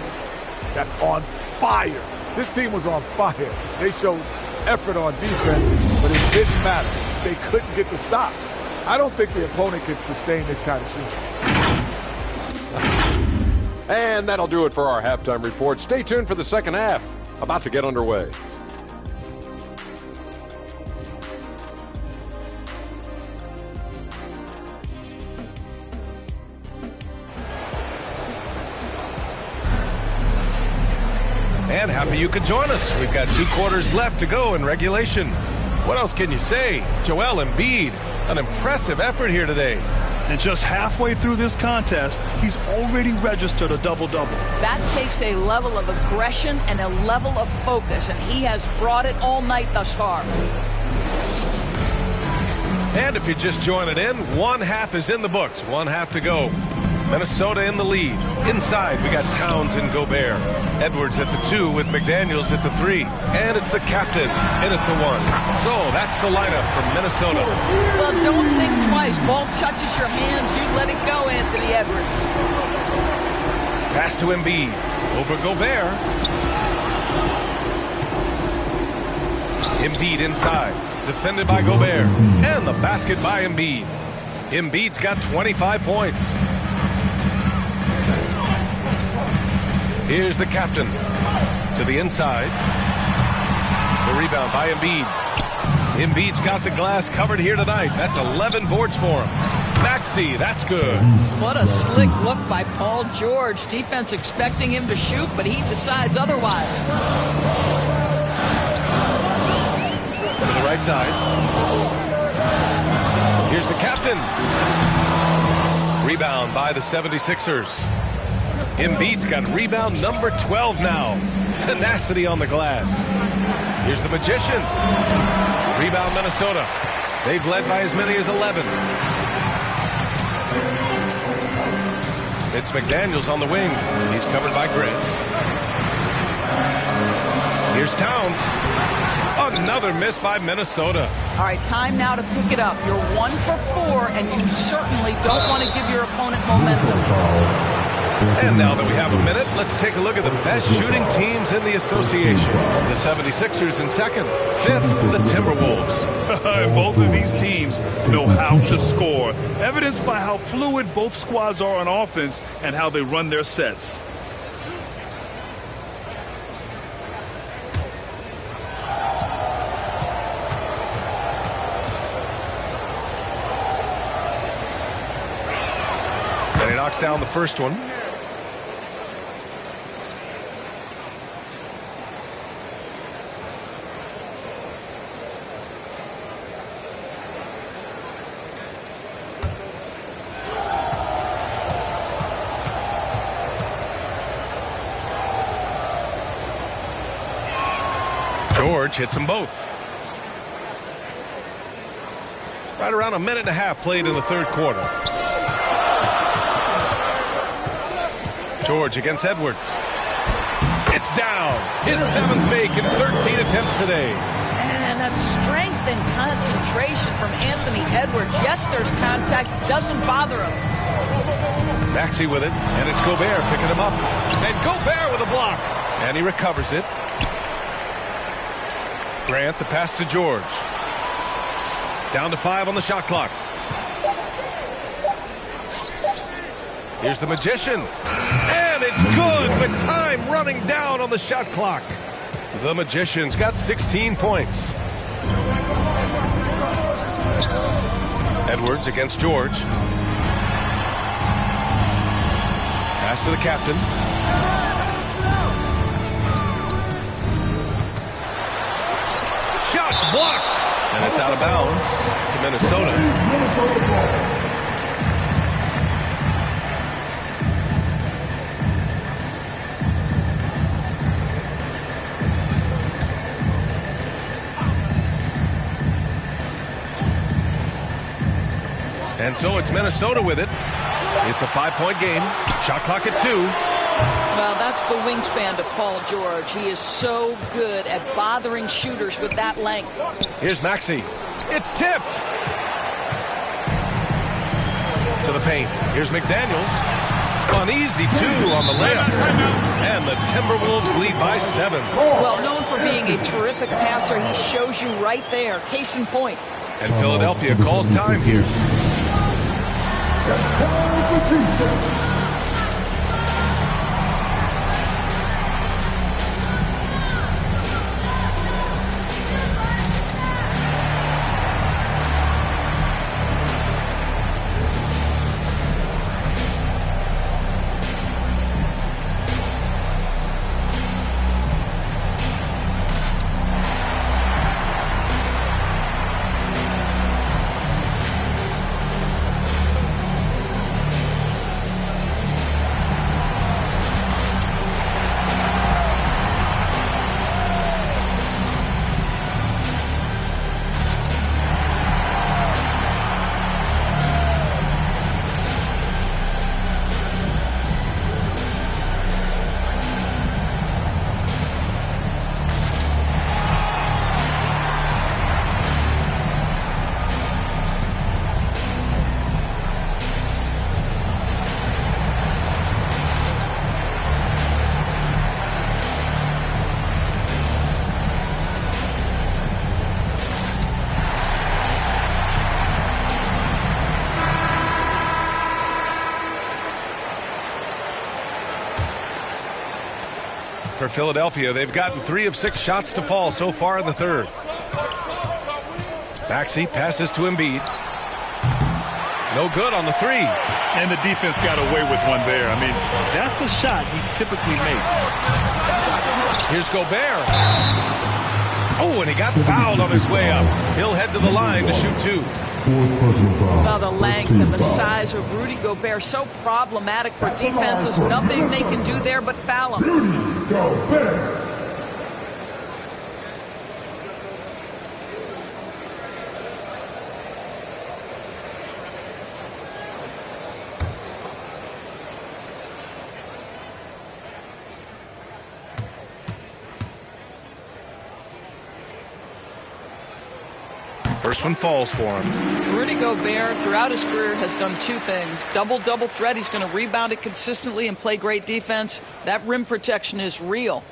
that's on fire. This team was on fire. They showed effort on defense, but it didn't matter. They couldn't get the stops. I don't think the opponent can sustain this kind of shooting. And that'll do it for our halftime report. Stay tuned for the second half. About to get underway. And happy you could join us. We've got 2 quarters left to go in regulation. What else can you say? Joel Embiid, an impressive effort here today. And just halfway through this contest, he's already registered a double-double. That takes a level of aggression and a level of focus, and he has brought it all night thus far. And if you're just joining in, one half is in the books. One half to go. Minnesota in the lead. Inside, we got Towns and Gobert. Edwards at the 2 with McDaniels at the 3. And it's the captain in at the 1. So that's the lineup from Minnesota. Well, don't think twice. Ball touches your hands. You let it go, Anthony Edwards. Pass to Embiid. Over Gobert. Embiid inside. Defended by Gobert. And the basket by Embiid. Embiid's got 25 points. Here's the captain to the inside. The rebound by Embiid. Embiid's got the glass covered here tonight. That's 11 boards for him. Maxey, that's good. What a slick look by Paul George. Defense expecting him to shoot, but he decides otherwise. To the right side. Here's the captain. Rebound by the 76ers. Embiid's got rebound number 12 now. Tenacity on the glass. Here's the magician. Rebound Minnesota. They've led by as many as 11. It's McDaniels on the wing. He's covered by Grant. Here's Towns. Another miss by Minnesota. All right, time now to pick it up. You're 1 for 4, and you certainly don't want to give your opponent momentum. And now that we have a minute, let's take a look at the best shooting teams in the association. The 76ers in second. Fifth, the Timberwolves. Both of these teams know how to score, evidenced by how fluid both squads are on offense and how they run their sets. And he knocks down the first one. George hits them both. Right around a minute and a half played in the third quarter. George against Edwards. It's down. His 7th make in 13 attempts today. And that strength and concentration from Anthony Edwards. Yes, there's contact. Doesn't bother him. Maxey with it, and it's Gobert picking him up. And Gobert with a block. And he recovers it. Grant, the pass to George. Down to 5 on the shot clock. Here's the Magician. And it's good with time running down on the shot clock. The Magician's got 16 points. Edwards against George. Pass to the captain. Shot's blocked. And it's out of bounds to Minnesota. And so it's Minnesota with it. It's a 5-point game. Shot clock at 2. Well, that's the wingspan to Paul George. He is so good at bothering shooters with that length. Here's Maxey. It's tipped. To the paint. Here's McDaniels. An easy 2 on the layup. And the Timberwolves lead by 7. Well, known for being a terrific passer, he shows you right there. Case in point. And Philadelphia calls time here. For Philadelphia, they've gotten 3 of 6 shots to fall so far in the third. Maxey passes to Embiid. No good on the 3. And the defense got away with one there. I mean, that's a shot he typically makes. Here's Gobert. Oh, and he got fouled on his way up. He'll head to the line to shoot 2. Well, the length and the size of Rudy Gobert, so problematic for defenses. Nothing they can do there but foul him. Rudy Gobert. First one falls for him. Rudy Gobert, throughout his career, has done 2 things. Double-double threat. He's going to rebound it consistently and play great defense. That rim protection is real.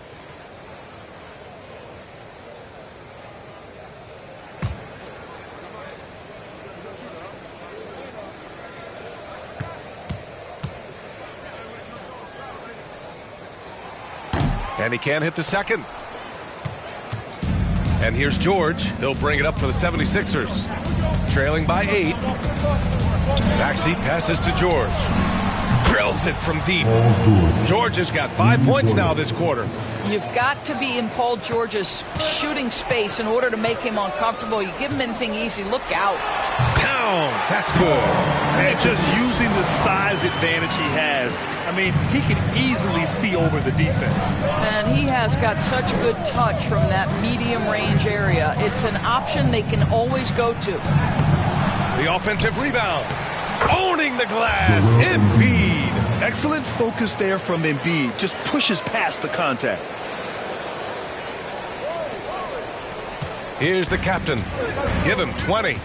And he can't hit the second. And here's George. He'll bring it up for the 76ers. Trailing by 8. Maxey passes to George. Drills it from deep. George has got 5 points now this quarter. You've got to be in Paul George's shooting space in order to make him uncomfortable. You give him anything easy, look out. Towns, that's good. And just using the size advantage he has. I mean, he can easily see over the defense. And he has got such good touch from that medium range area. It's an option they can always go to. The offensive rebound. Owning the glass, Embiid. Excellent focus there from Embiid. Just pushes past the contact. Here's the captain. Give him 20.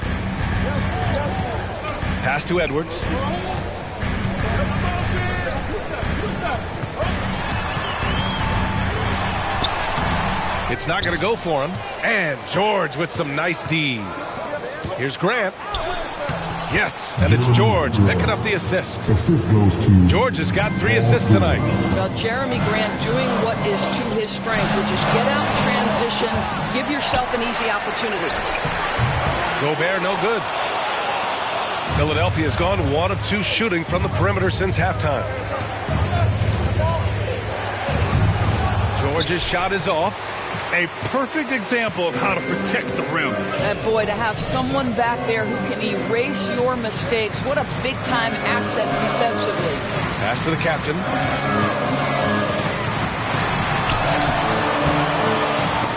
Pass to Edwards. It's not going to go for him. And George with some nice D. Here's Grant. Yes, and it's George picking up the assist. George has got 3 assists tonight. Well, Jeremy Grant doing what is to his strength, which is get out in transition, give yourself an easy opportunity. Gobert, no good. Philadelphia's gone 1 of 2 shooting from the perimeter since halftime. George's shot is off. A perfect example of how to protect the rim. Boy, to have someone back there who can erase your mistakes, what a big-time asset defensively. Pass to the captain.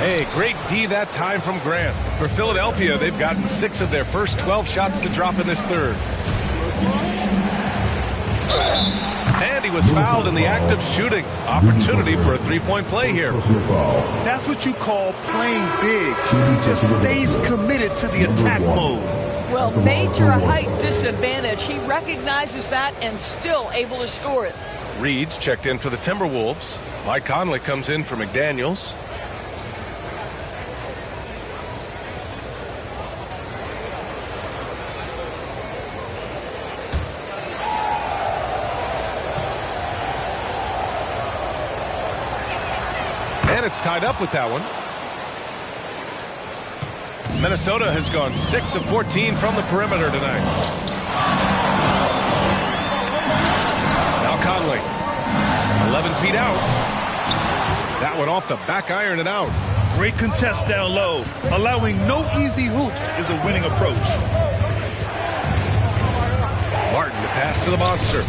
Hey, great D that time from Grant. For Philadelphia, they've gotten 6 of their first 12 shots to drop in this third. And he was fouled in the act of shooting. Opportunity for a 3-point play here. That's what you call playing big. He just stays committed to the attack mode. Well, major height disadvantage. He recognizes that and still able to score it. Reed's checked in for the Timberwolves. Mike Conley comes in for McDaniels. And it's tied up with that one. Minnesota has gone 6 of 14 from the perimeter tonight. Now Conley. 11 feet out. That one off the back iron and out. Great contest down low. Allowing no easy hoops is a winning approach. Martin to pass to the monster.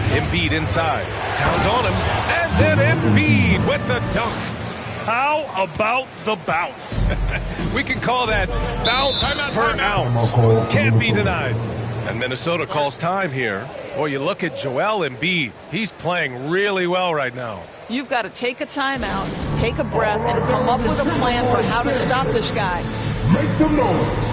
Embiid inside. Towns on him. And then Embiid with the dunk. How about the bounce? We can call that bounce per ounce. Can't be denied. And Minnesota calls time here. Boy, you look at Joel Embiid. He's playing really well right now. You've got to take a timeout, take a breath, and come up with a plan for how to stop this guy. Make some noise.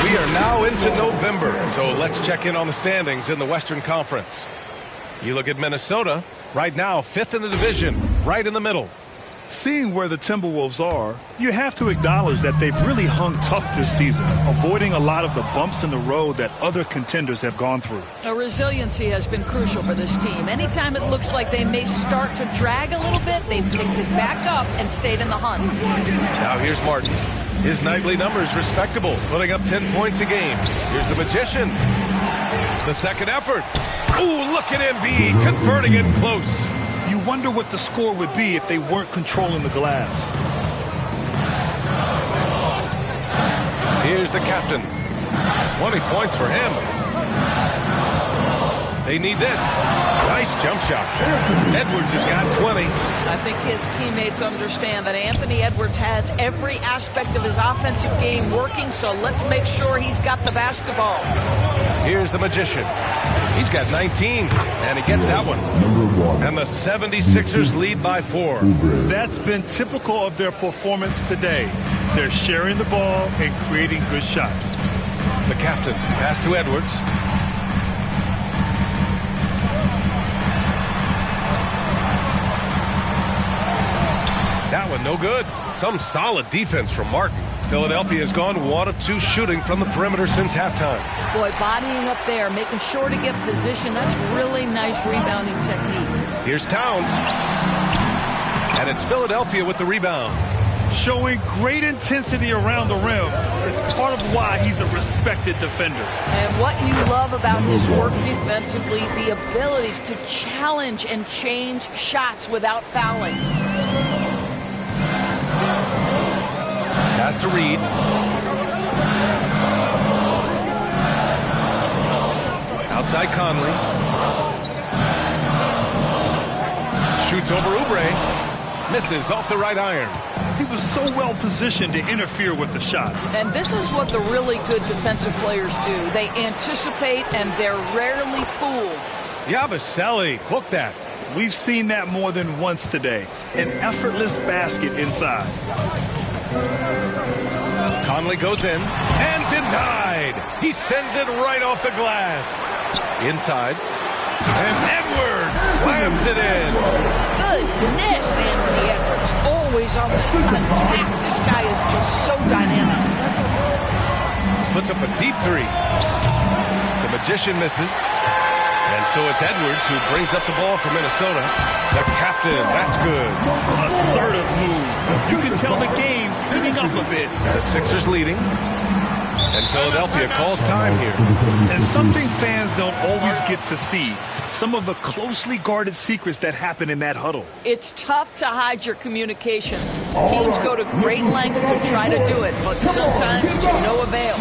We are now into November, so let's check in on the standings in the Western Conference. You look at Minnesota, right now 5th in the division, right in the middle. Seeing where the Timberwolves are, you have to acknowledge that they've really hung tough this season, avoiding a lot of the bumps in the road that other contenders have gone through. Resiliency has been crucial for this team. Anytime it looks like they may start to drag a little bit, they've picked it back up and stayed in the hunt. Now here's Martin. His nightly numbers respectable, putting up 10 points a game. Here's the magician. The second effort. Ooh, look at Embiid converting it close. You wonder what the score would be if they weren't controlling the glass. Here's the captain. 20 points for him. They need this. Nice jump shot. Edwards has got 20. I think his teammates understand that Anthony Edwards has every aspect of his offensive game working, so let's make sure he's got the basketball. Here's the Magician. He's got 19, and he gets that one. And the 76ers lead by 4. That's been typical of their performance today. They're sharing the ball and creating good shots. The captain, pass to Edwards. That one no good. Some solid defense from Martin. Philadelphia has gone 1 of 2 shooting from the perimeter since halftime. Boy, bodying up there, making sure to get position. That's really nice rebounding technique. Here's Towns. And it's Philadelphia with the rebound. Showing great intensity around the rim is part of why he's a respected defender. And what you love about his work defensively, the ability to challenge and change shots without fouling. Pass to Reed. Outside Conley. Shoots over Oubre. Misses off the right iron. He was so well positioned to interfere with the shot. And this is what the really good defensive players do. They anticipate and they're rarely fooled. Yabusele, book that. We've seen that more than once today. An effortless basket inside. Conley goes in and denied. He sends it right off the glass. Inside. And Edwards slams it in. Goodness, Anthony Edwards. Always on the attack. This guy is just so dynamic. Puts up a deep 3. The Magician misses. And so it's Edwards who brings up the ball for Minnesota. The captain, that's good. Assertive move. You can tell the game's heating up a bit. The Sixers leading. And Philadelphia calls time here. And something fans don't always get to see. Some of the closely guarded secrets that happen in that huddle. It's tough to hide your communications. Teams go to great lengths to try to do it, but sometimes to no avail.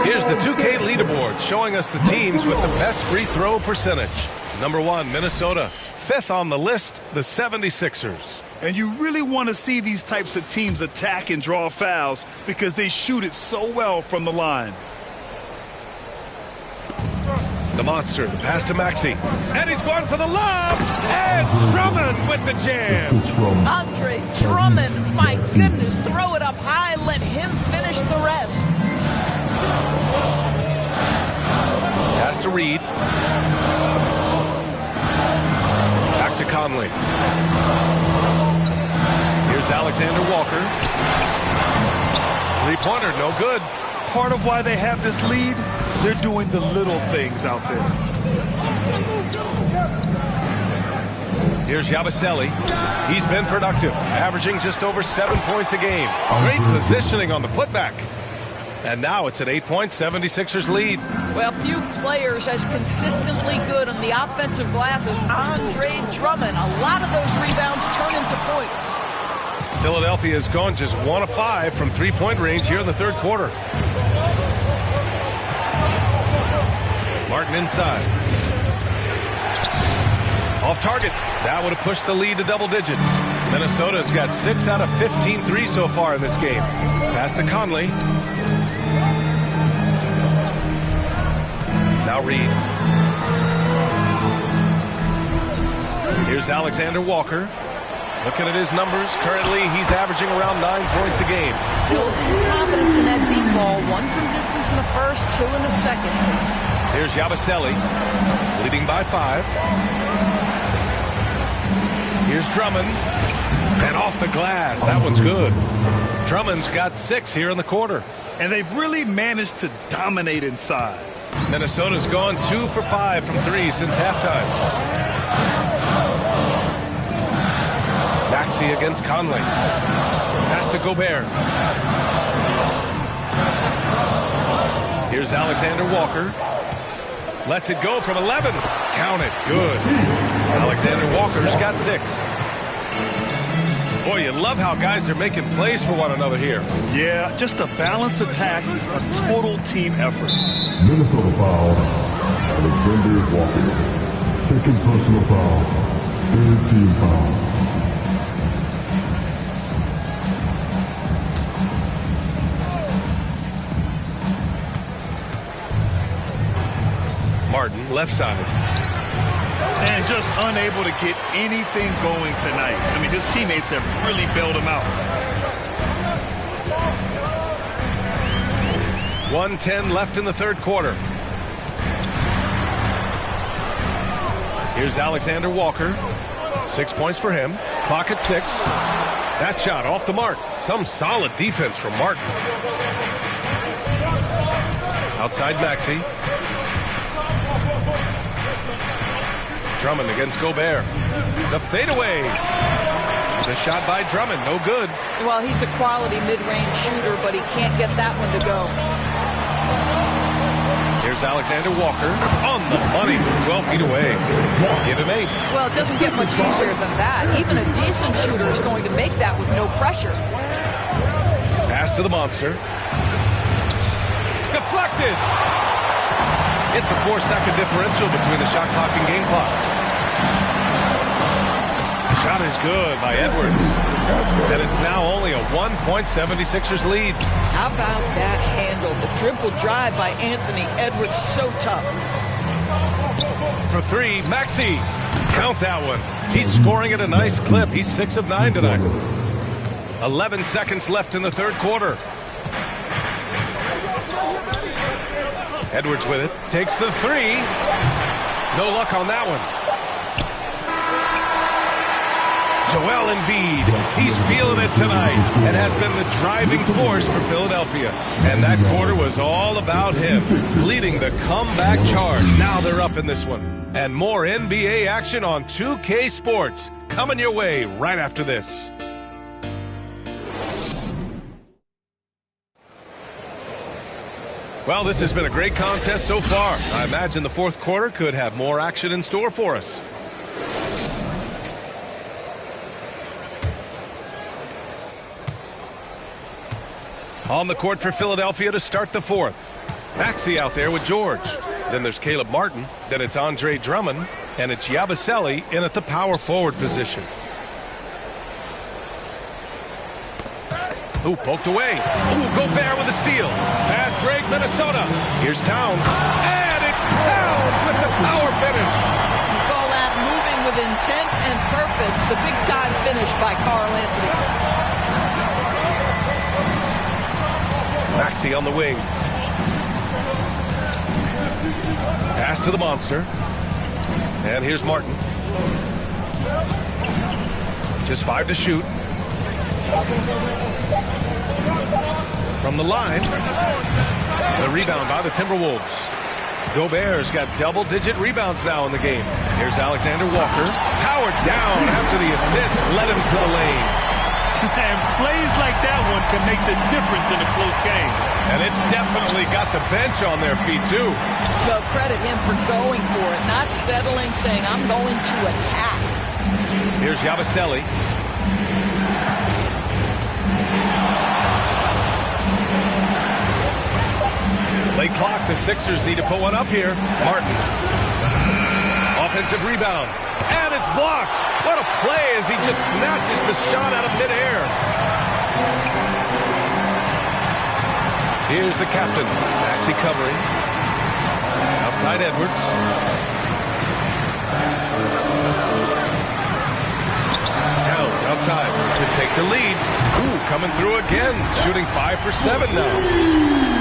Here's the 2K leaderboard showing us the teams with the best free throw percentage. Number 1, Minnesota. 5th on the list, the 76ers. And you really want to see these types of teams attack and draw fouls because they shoot it so well from the line. The monster, the pass to Maxey. And he's going for the lob. And Drummond with the jam. Andre Drummond, my goodness, throw it up high, let him finish the rest. Pass to Reed. Back to Conley. Here's Alexander Walker. Three-pointer, no good. Part of why they have this lead, they're doing the little things out there. Here's Yabusele. He's been productive, averaging just over 7 points a game. Great positioning on the putback. And now it's an 8-point 76ers lead. Well, few players as consistently good on the offensive glass as Andre Drummond. A lot of those rebounds turn into points. Philadelphia has gone just 1 of 5 from three-point range here in the third quarter. Martin inside. Off target. That would have pushed the lead to double digits. Minnesota's got 6 out of 15 threes so far in this game. Pass to Conley. Now Reed. Here's Alexander Walker. Looking at his numbers, currently he's averaging around 9 points a game. Building confidence in that deep ball. 1 from distance in the first, 2 in the second. Here's Yabusele, leading by 5. Here's Drummond, and off the glass. That one's good. Drummond's got 6 here in the quarter. And they've really managed to dominate inside. Minnesota's gone 2 for 5 from 3 since halftime. Maxey against Conley. Pass to Gobert. Here's Alexander Walker. Lets it go from 11. Count it. Good. Alexander Walker's got 6. Boy, you love how guys are making plays for one another here. Yeah, just a balanced attack, a total team effort. Minnesota foul. Alexander Walker. Second personal foul. Third team foul. Martin, left side. And just unable to get anything going tonight. I mean, his teammates have really bailed him out. 1:10 left in the third quarter. Here's Alexander Walker. 6 points for him. Clock at 6. That shot off the mark. Some solid defense from Martin. Outside Maxey. Drummond against Gobert. The fadeaway. The shot by Drummond, no good. Well, he's a quality mid-range shooter, but he can't get that one to go. Here's Alexander Walker on the money from 12 feet away. Give him 8. Well, it doesn't get much easier than that. Even a decent shooter is going to make that with no pressure. Pass to the monster. Deflected. It's a 4-second differential between the shot clock and game clock. Shot is good by Edwards. And it's now only a 1-76ers lead. How about that handle? The dribble drive by Anthony Edwards, so tough. For 3, Maxey. Count that one. He's scoring at a nice clip. He's 6 of 9 tonight. 11 seconds left in the third quarter. Edwards with it. Takes the 3. No luck on that one. Joel Embiid, he's feeling it tonight and has been the driving force for Philadelphia. And that quarter was all about him, leading the comeback charge. Now they're up in this one. And more NBA action on 2K Sports coming your way right after this. Well, this has been a great contest so far. I imagine the fourth quarter could have more action in store for us. On the court for Philadelphia to start the fourth. Maxey out there with George. Then there's Caleb Martin. Then it's Andre Drummond. And it's Yabusele in at the power forward position. Ooh, poked away. Ooh, Gobert with a steal. Fast break, Minnesota. Here's Towns. And it's Towns with the power finish. You call that moving with intent and purpose. The big-time finish by Karl Anthony. Maxey on the wing. Pass to the monster. And here's Martin. Just 5 to shoot. From the line. The rebound by the Timberwolves. Gobert's got double-digit rebounds now in the game. Here's Alexander Walker. Powered down after the assist led him to the lane. And plays like that one can make the difference in a close game. And it definitely got the bench on their feet, too. Well, credit him for going for it, not settling, saying, I'm going to attack. Here's Yabusele. Late clock, the Sixers need to put one up here. Martin. Offensive rebound. And it's blocked. What a play as he just snatches the shot out of midair. Here's the captain. Maxey covering. Outside Edwards. Towns outside to take the lead. Ooh, coming through again. Shooting 5 for 7 now.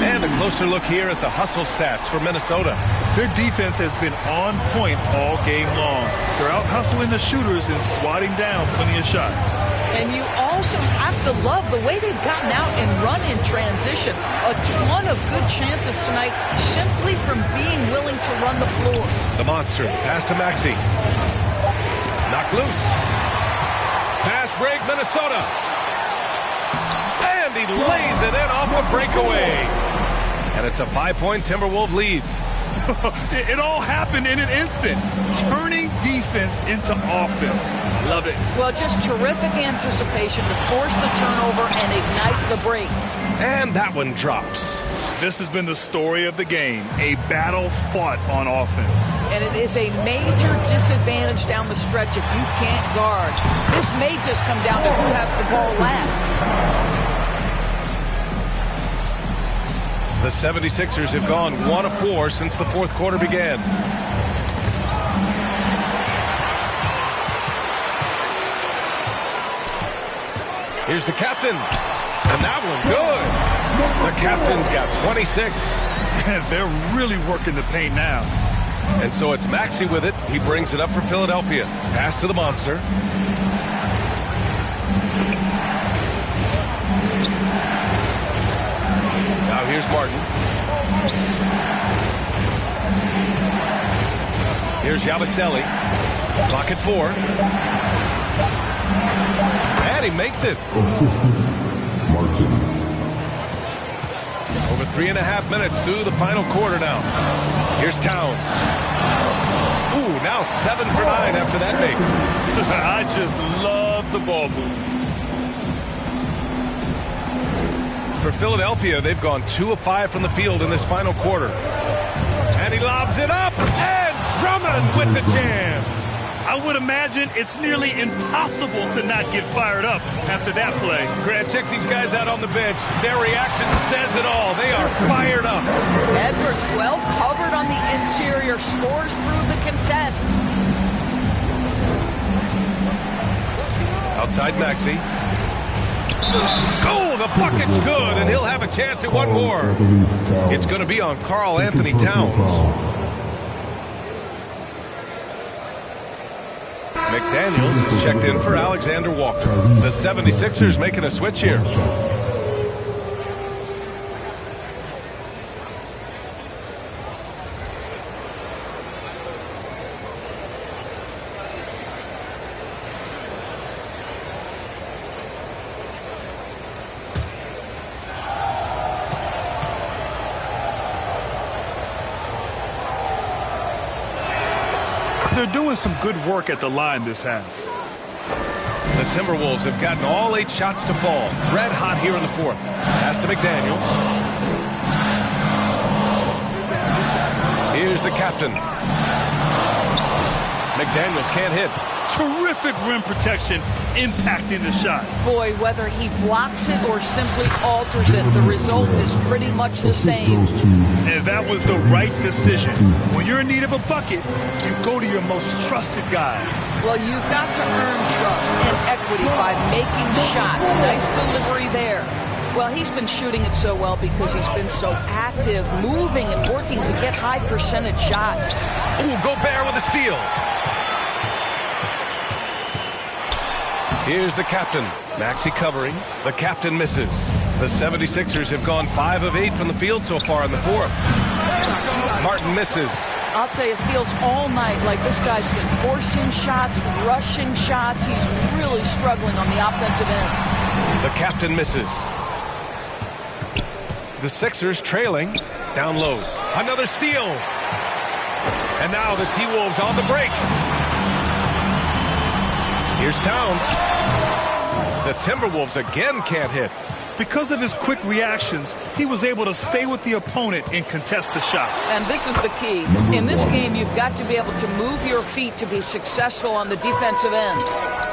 And a closer look here at the hustle stats for Minnesota. Their defense has been on point all game long. They're out hustling the shooters and swatting down plenty of shots. And you also have to love the way they've gotten out and run in transition. A ton of good chances tonight simply from being willing to run the floor. The monster pass to Maxey. Knocked loose. Fast break, Minnesota. And he lays it in off a breakaway. And it's a 5-point Timberwolves lead. It all happened in an instant. Turning defense into offense. Love it. Well, just terrific anticipation to force the turnover and ignite the break. And that one drops. This has been the story of the game. A battle fought on offense. And it is a major disadvantage down the stretch if you can't guard. This may just come down to who has the ball last. The 76ers have gone 1 of 4 since the fourth quarter began. Here's the captain. And that one good. The captain's got 26. They're really working the paint now. And so it's Maxey with it. He brings it up for Philadelphia. Pass to the monster. Now here's Martin. Here's Yabusele. Clock at 4. And he makes it. Assistant Martin. Over 3.5 minutes through the final quarter now. Here's Towns. Ooh, now 7 for 9 after that make. I just love the ball move. For Philadelphia, they've gone 2 of 5 from the field in this final quarter. And he lobs it up, and Drummond with the jam. I would imagine it's nearly impossible to not get fired up after that play. Grant, check these guys out on the bench. Their reaction says it all. They are fired up. Edwards well covered on the interior, scores through the contest. Outside Maxey. Oh, the bucket's good, and he'll have a chance at one more. It's going to be on Karl Anthony Towns. McDaniels is checked in for Alexander Walker. The 76ers making a switch here. They're doing some good work at the line this half. The Timberwolves have gotten all 8 shots to fall. Red hot here in the fourth. Pass to McDaniels. Here's the captain. McDaniels can't hit. Terrific rim protection impacting the shot. Boy, whether he blocks it or simply alters it, the result is pretty much the same. And that was the right decision. When you're in need of a bucket, you go to your most trusted guys. Well, you've got to earn trust and equity by making shots. Nice delivery there. Well, he's been shooting it so well because he's been so active, moving and working to get high percentage shots. Ooh, Gobert with a steal. Here's the captain. Maxey covering. The captain misses. The 76ers have gone 5 of 8 from the field so far in the fourth. Martin misses. I'll tell you, it feels all night like this guy's been forcing shots, rushing shots. He's really struggling on the offensive end. The captain misses. The Sixers trailing. Down low. Another steal. And now the T-Wolves on the break. Here's Towns. The Timberwolves again can't hit. Because of his quick reactions, he was able to stay with the opponent and contest the shot. And this is the key. In this game, you've got to be able to move your feet to be successful on the defensive end.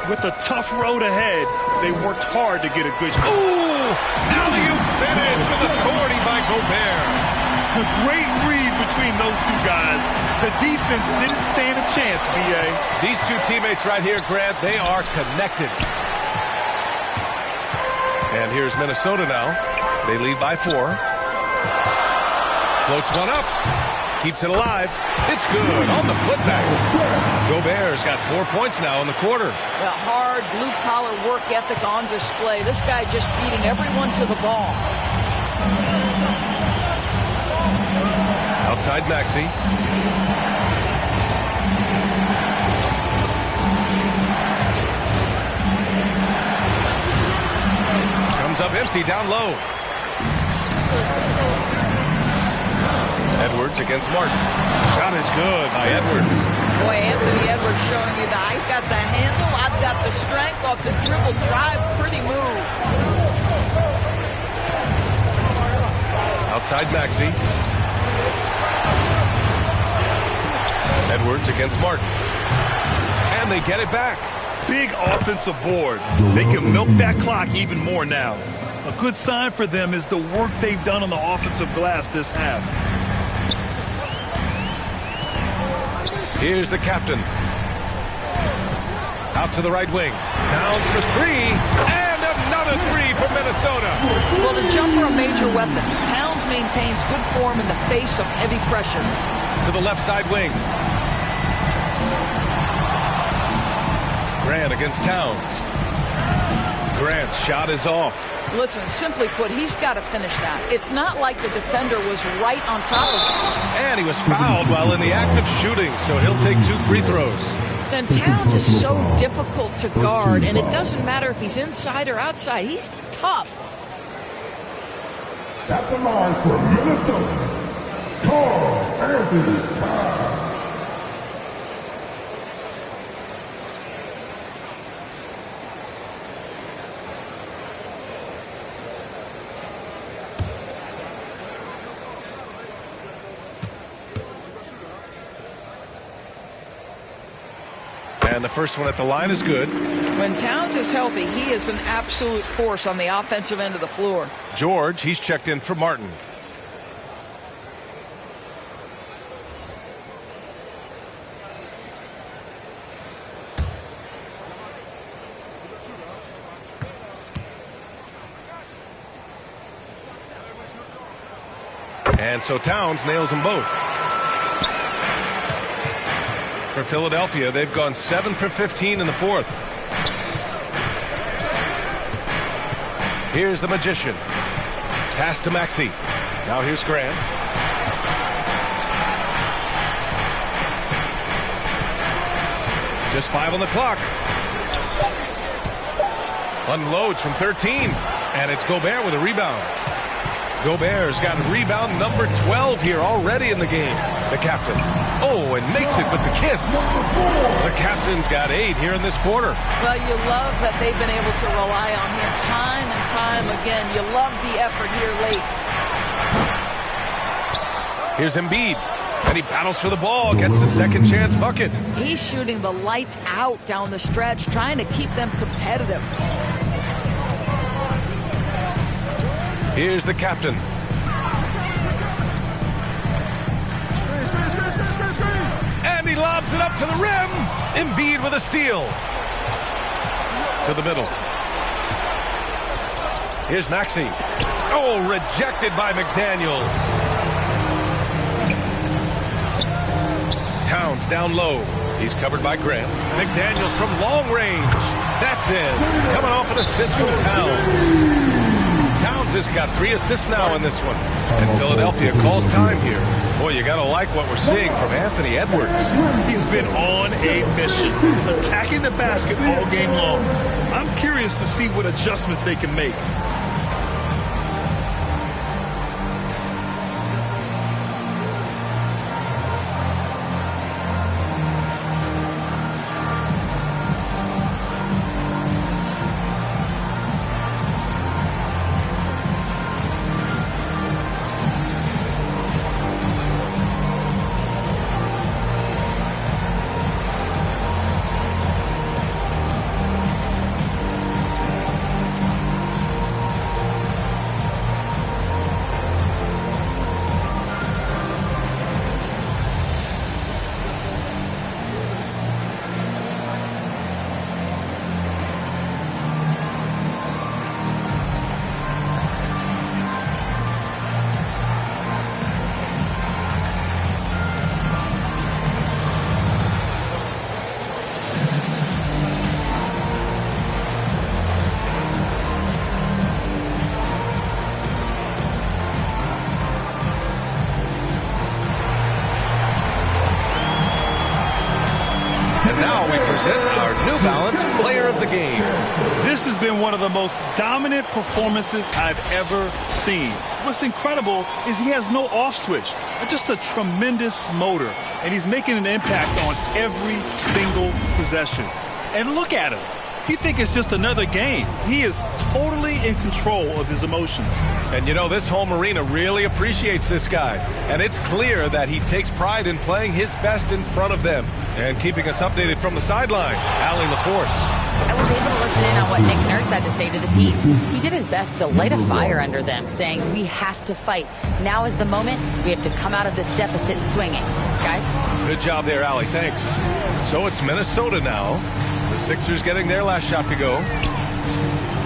With a tough road ahead, they worked hard to get a good shot. Ooh! Alley-oop finish with authority by Gobert. A great read between those two guys. The defense didn't stand a chance, B.A. These two teammates right here, Grant, they are connected. And here's Minnesota now. They lead by 4. Floats one up. Keeps it alive. It's good on the putback. Gobert's got 4 points now in the quarter. The hard blue-collar work ethic on display. This guy just beating everyone to the ball. Outside Maxey. Comes up empty down low. Edwards against Martin. Shot is good by Edwards. Boy, Anthony Edwards showing you that I've got the handle, I've got the strength off the dribble drive. Pretty move. Outside Maxey. Edwards against Martin. And they get it back. Big offensive board. They can milk that clock even more now. A good sign for them is the work they've done on the offensive glass this half. Here's the captain. Out to the right wing. Towns for 3. And another 3 for Minnesota. Well, the jumper, a major weapon. Towns maintains good form in the face of heavy pressure. To the left side wing. Grant against Towns. Grant's shot is off. Listen, simply put, he's got to finish that. It's not like the defender was right on top of him. And he was fouled while in the act of shooting, so he'll take 2 free throws. Then Towns is so difficult to guard, and it doesn't matter if he's inside or outside. He's tough. At the line for Minnesota, Carl Anthony Towns. And the first one at the line is good. When Towns is healthy, he is an absolute force on the offensive end of the floor. George, he's checked in for Martin. And so Towns nails them both. For Philadelphia, they've gone 7 for 15 in the fourth. Here's the magician. Pass to Maxey. Now here's Grant. Just 5 on the clock. Unloads from 13. And it's Gobert with a rebound. Gobert's got rebound number 12 here already in the game. The captain. Oh, and makes it with the kiss. The captain's got 8 here in this quarter. Well, you love that they've been able to rely on him time and time again. You love the effort here late. Here's Embiid. And he battles for the ball, gets the second chance bucket. He's shooting the lights out down the stretch, trying to keep them competitive. Here's the captain. And he lobs it up to the rim. Embiid with a steal. To the middle. Here's Maxey. Oh, rejected by McDaniels. Towns down low. He's covered by Grant. McDaniels from long range. That's in. Coming off an assist from Towns. Towns has got 3 assists now in this one. And Philadelphia calls time here. Boy, you got to like what we're seeing from Anthony Edwards. He's been on a mission, attacking the basket all game long. I'm curious to see what adjustments they can make. now we present our New Balance Player of the Game. This has been one of the most dominant performances I've ever seen. What's incredible is he has no off switch, just a tremendous motor, and he's making an impact on every single possession. And look at him. You think it's just another game. He is totally in control of his emotions. And you know, this home arena really appreciates this guy. And it's clear that he takes pride in playing his best in front of them. And keeping us updated from the sideline, Allie LaForce. I was able to listen in on what Nick Nurse had to say to the team. He did his best to light a fire under them, saying, we have to fight. Now is the moment. We have to come out of this deficit swinging. Guys? Good job there, Allie. Thanks. So it's Minnesota now. The Sixers getting their last shot to go.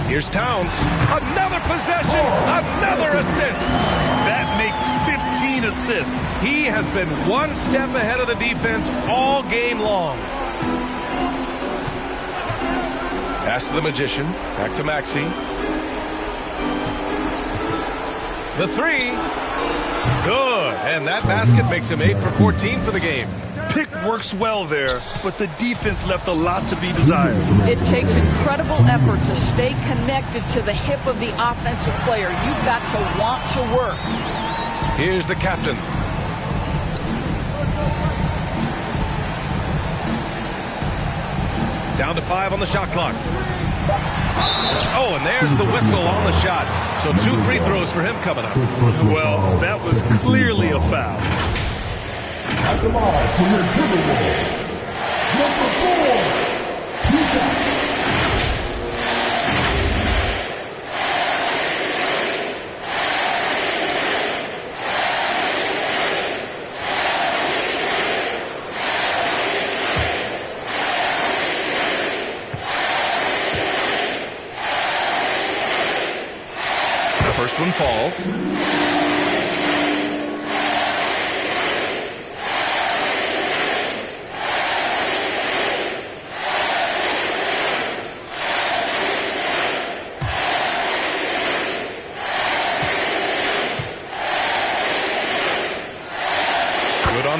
Here's Towns. Another possession. Another assist. That makes 15 assists. He has been one step ahead of the defense all game long. Pass to the Magician. Back to Maxey. The three. Good. And that basket makes him 8 for 14 for the game. Pick works well there, but the defense left a lot to be desired. It takes incredible effort to stay connected to the hip of the offensive player. You've got to want to work. Here's the captain. Down to 5 on the shot clock. Oh, and there's the whistle on the shot. So 2 free throws for him coming up. Well, that was clearly a foul. At the line for your Timberwolves, number 4, The first one falls.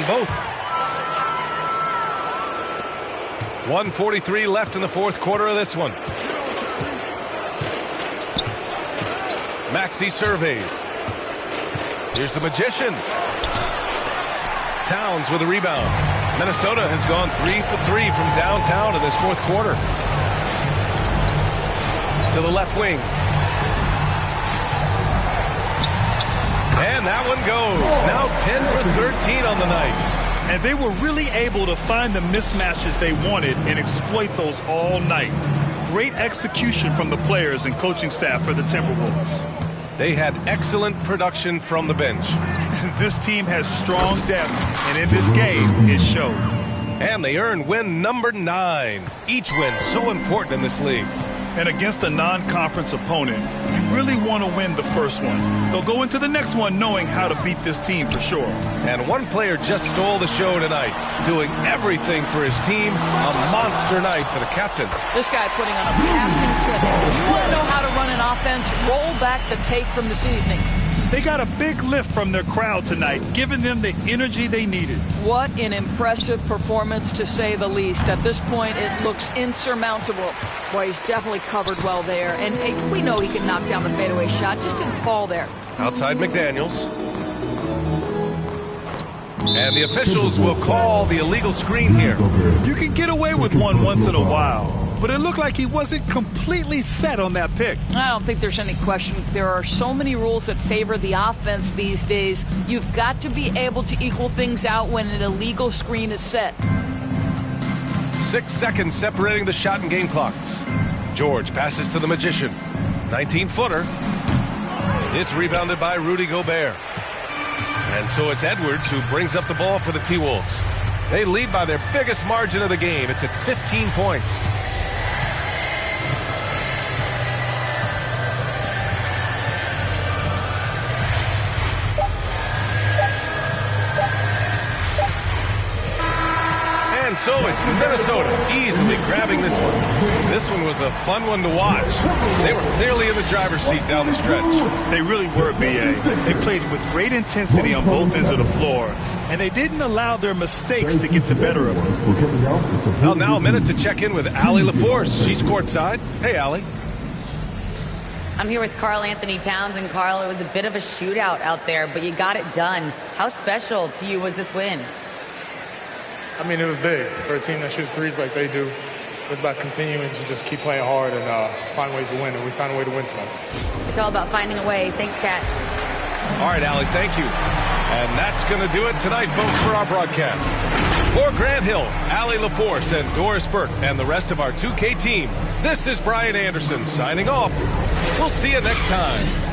Both. 1:43 left in the fourth quarter of this one. Maxey surveys. Here's the Magician. Towns with a rebound. Minnesota has gone 3 for 3 from downtown in this fourth quarter. To the left wing. And that one goes. Now 10 for 13 on the night. And they were really able to find the mismatches they wanted and exploit those all night. Great execution from the players and coaching staff for the Timberwolves. They had excellent production from the bench. This team has strong depth, and in this game, it showed. And they earned win number 9. Each win so important in this league. And against a non-conference opponent, you really want to win the first one. They'll go into the next one knowing how to beat this team for sure. And one player just stole the show tonight, doing everything for his team. A monster night for the captain. This guy putting on a passing clinic. If you want to know how to run an offense, roll back the tape from this evening. They got a big lift from their crowd tonight, giving them the energy they needed. What an impressive performance, to say the least. At this point, it looks insurmountable. Boy, he's definitely covered well there. And hey, we know he can knock down the fadeaway shot. Just didn't fall there. Outside McDaniels. And the officials will call the illegal screen here. You can get away with one once in a while, but it looked like he wasn't completely set on that pick. I don't think there's any question. There are so many rules that favor the offense these days. You've got to be able to equal things out when an illegal screen is set. 6 seconds separating the shot and game clocks. George passes to the Magician. 19-footer. It's rebounded by Rudy Gobert. And so it's Edwards who brings up the ball for the T-Wolves. They lead by their biggest margin of the game. It's at 15 points. And so it's Minnesota easily grabbing this one. This one was a fun one to watch. They were clearly in the driver's seat down the stretch. They really were, B.A. They played with great intensity on both ends of the floor, and they didn't allow their mistakes to get the better of them. Well, now a minute to check in with Allie LaForce. She's courtside. Hey, Allie. I'm here with Karl Anthony Towns, and Karl, it was a bit of a shootout out there, but you got it done. How special to you was this win? I mean, it was big. For a team that shoots threes like they do, it's about continuing to just keep playing hard and find ways to win, and we found a way to win tonight. It's all about finding a way. Thanks, Kat. All right, Allie, thank you. And that's going to do it tonight, folks, for our broadcast. For Grant Hill, Allie LaForce, and Doris Burke, and the rest of our 2K team, this is Brian Anderson signing off. We'll see you next time.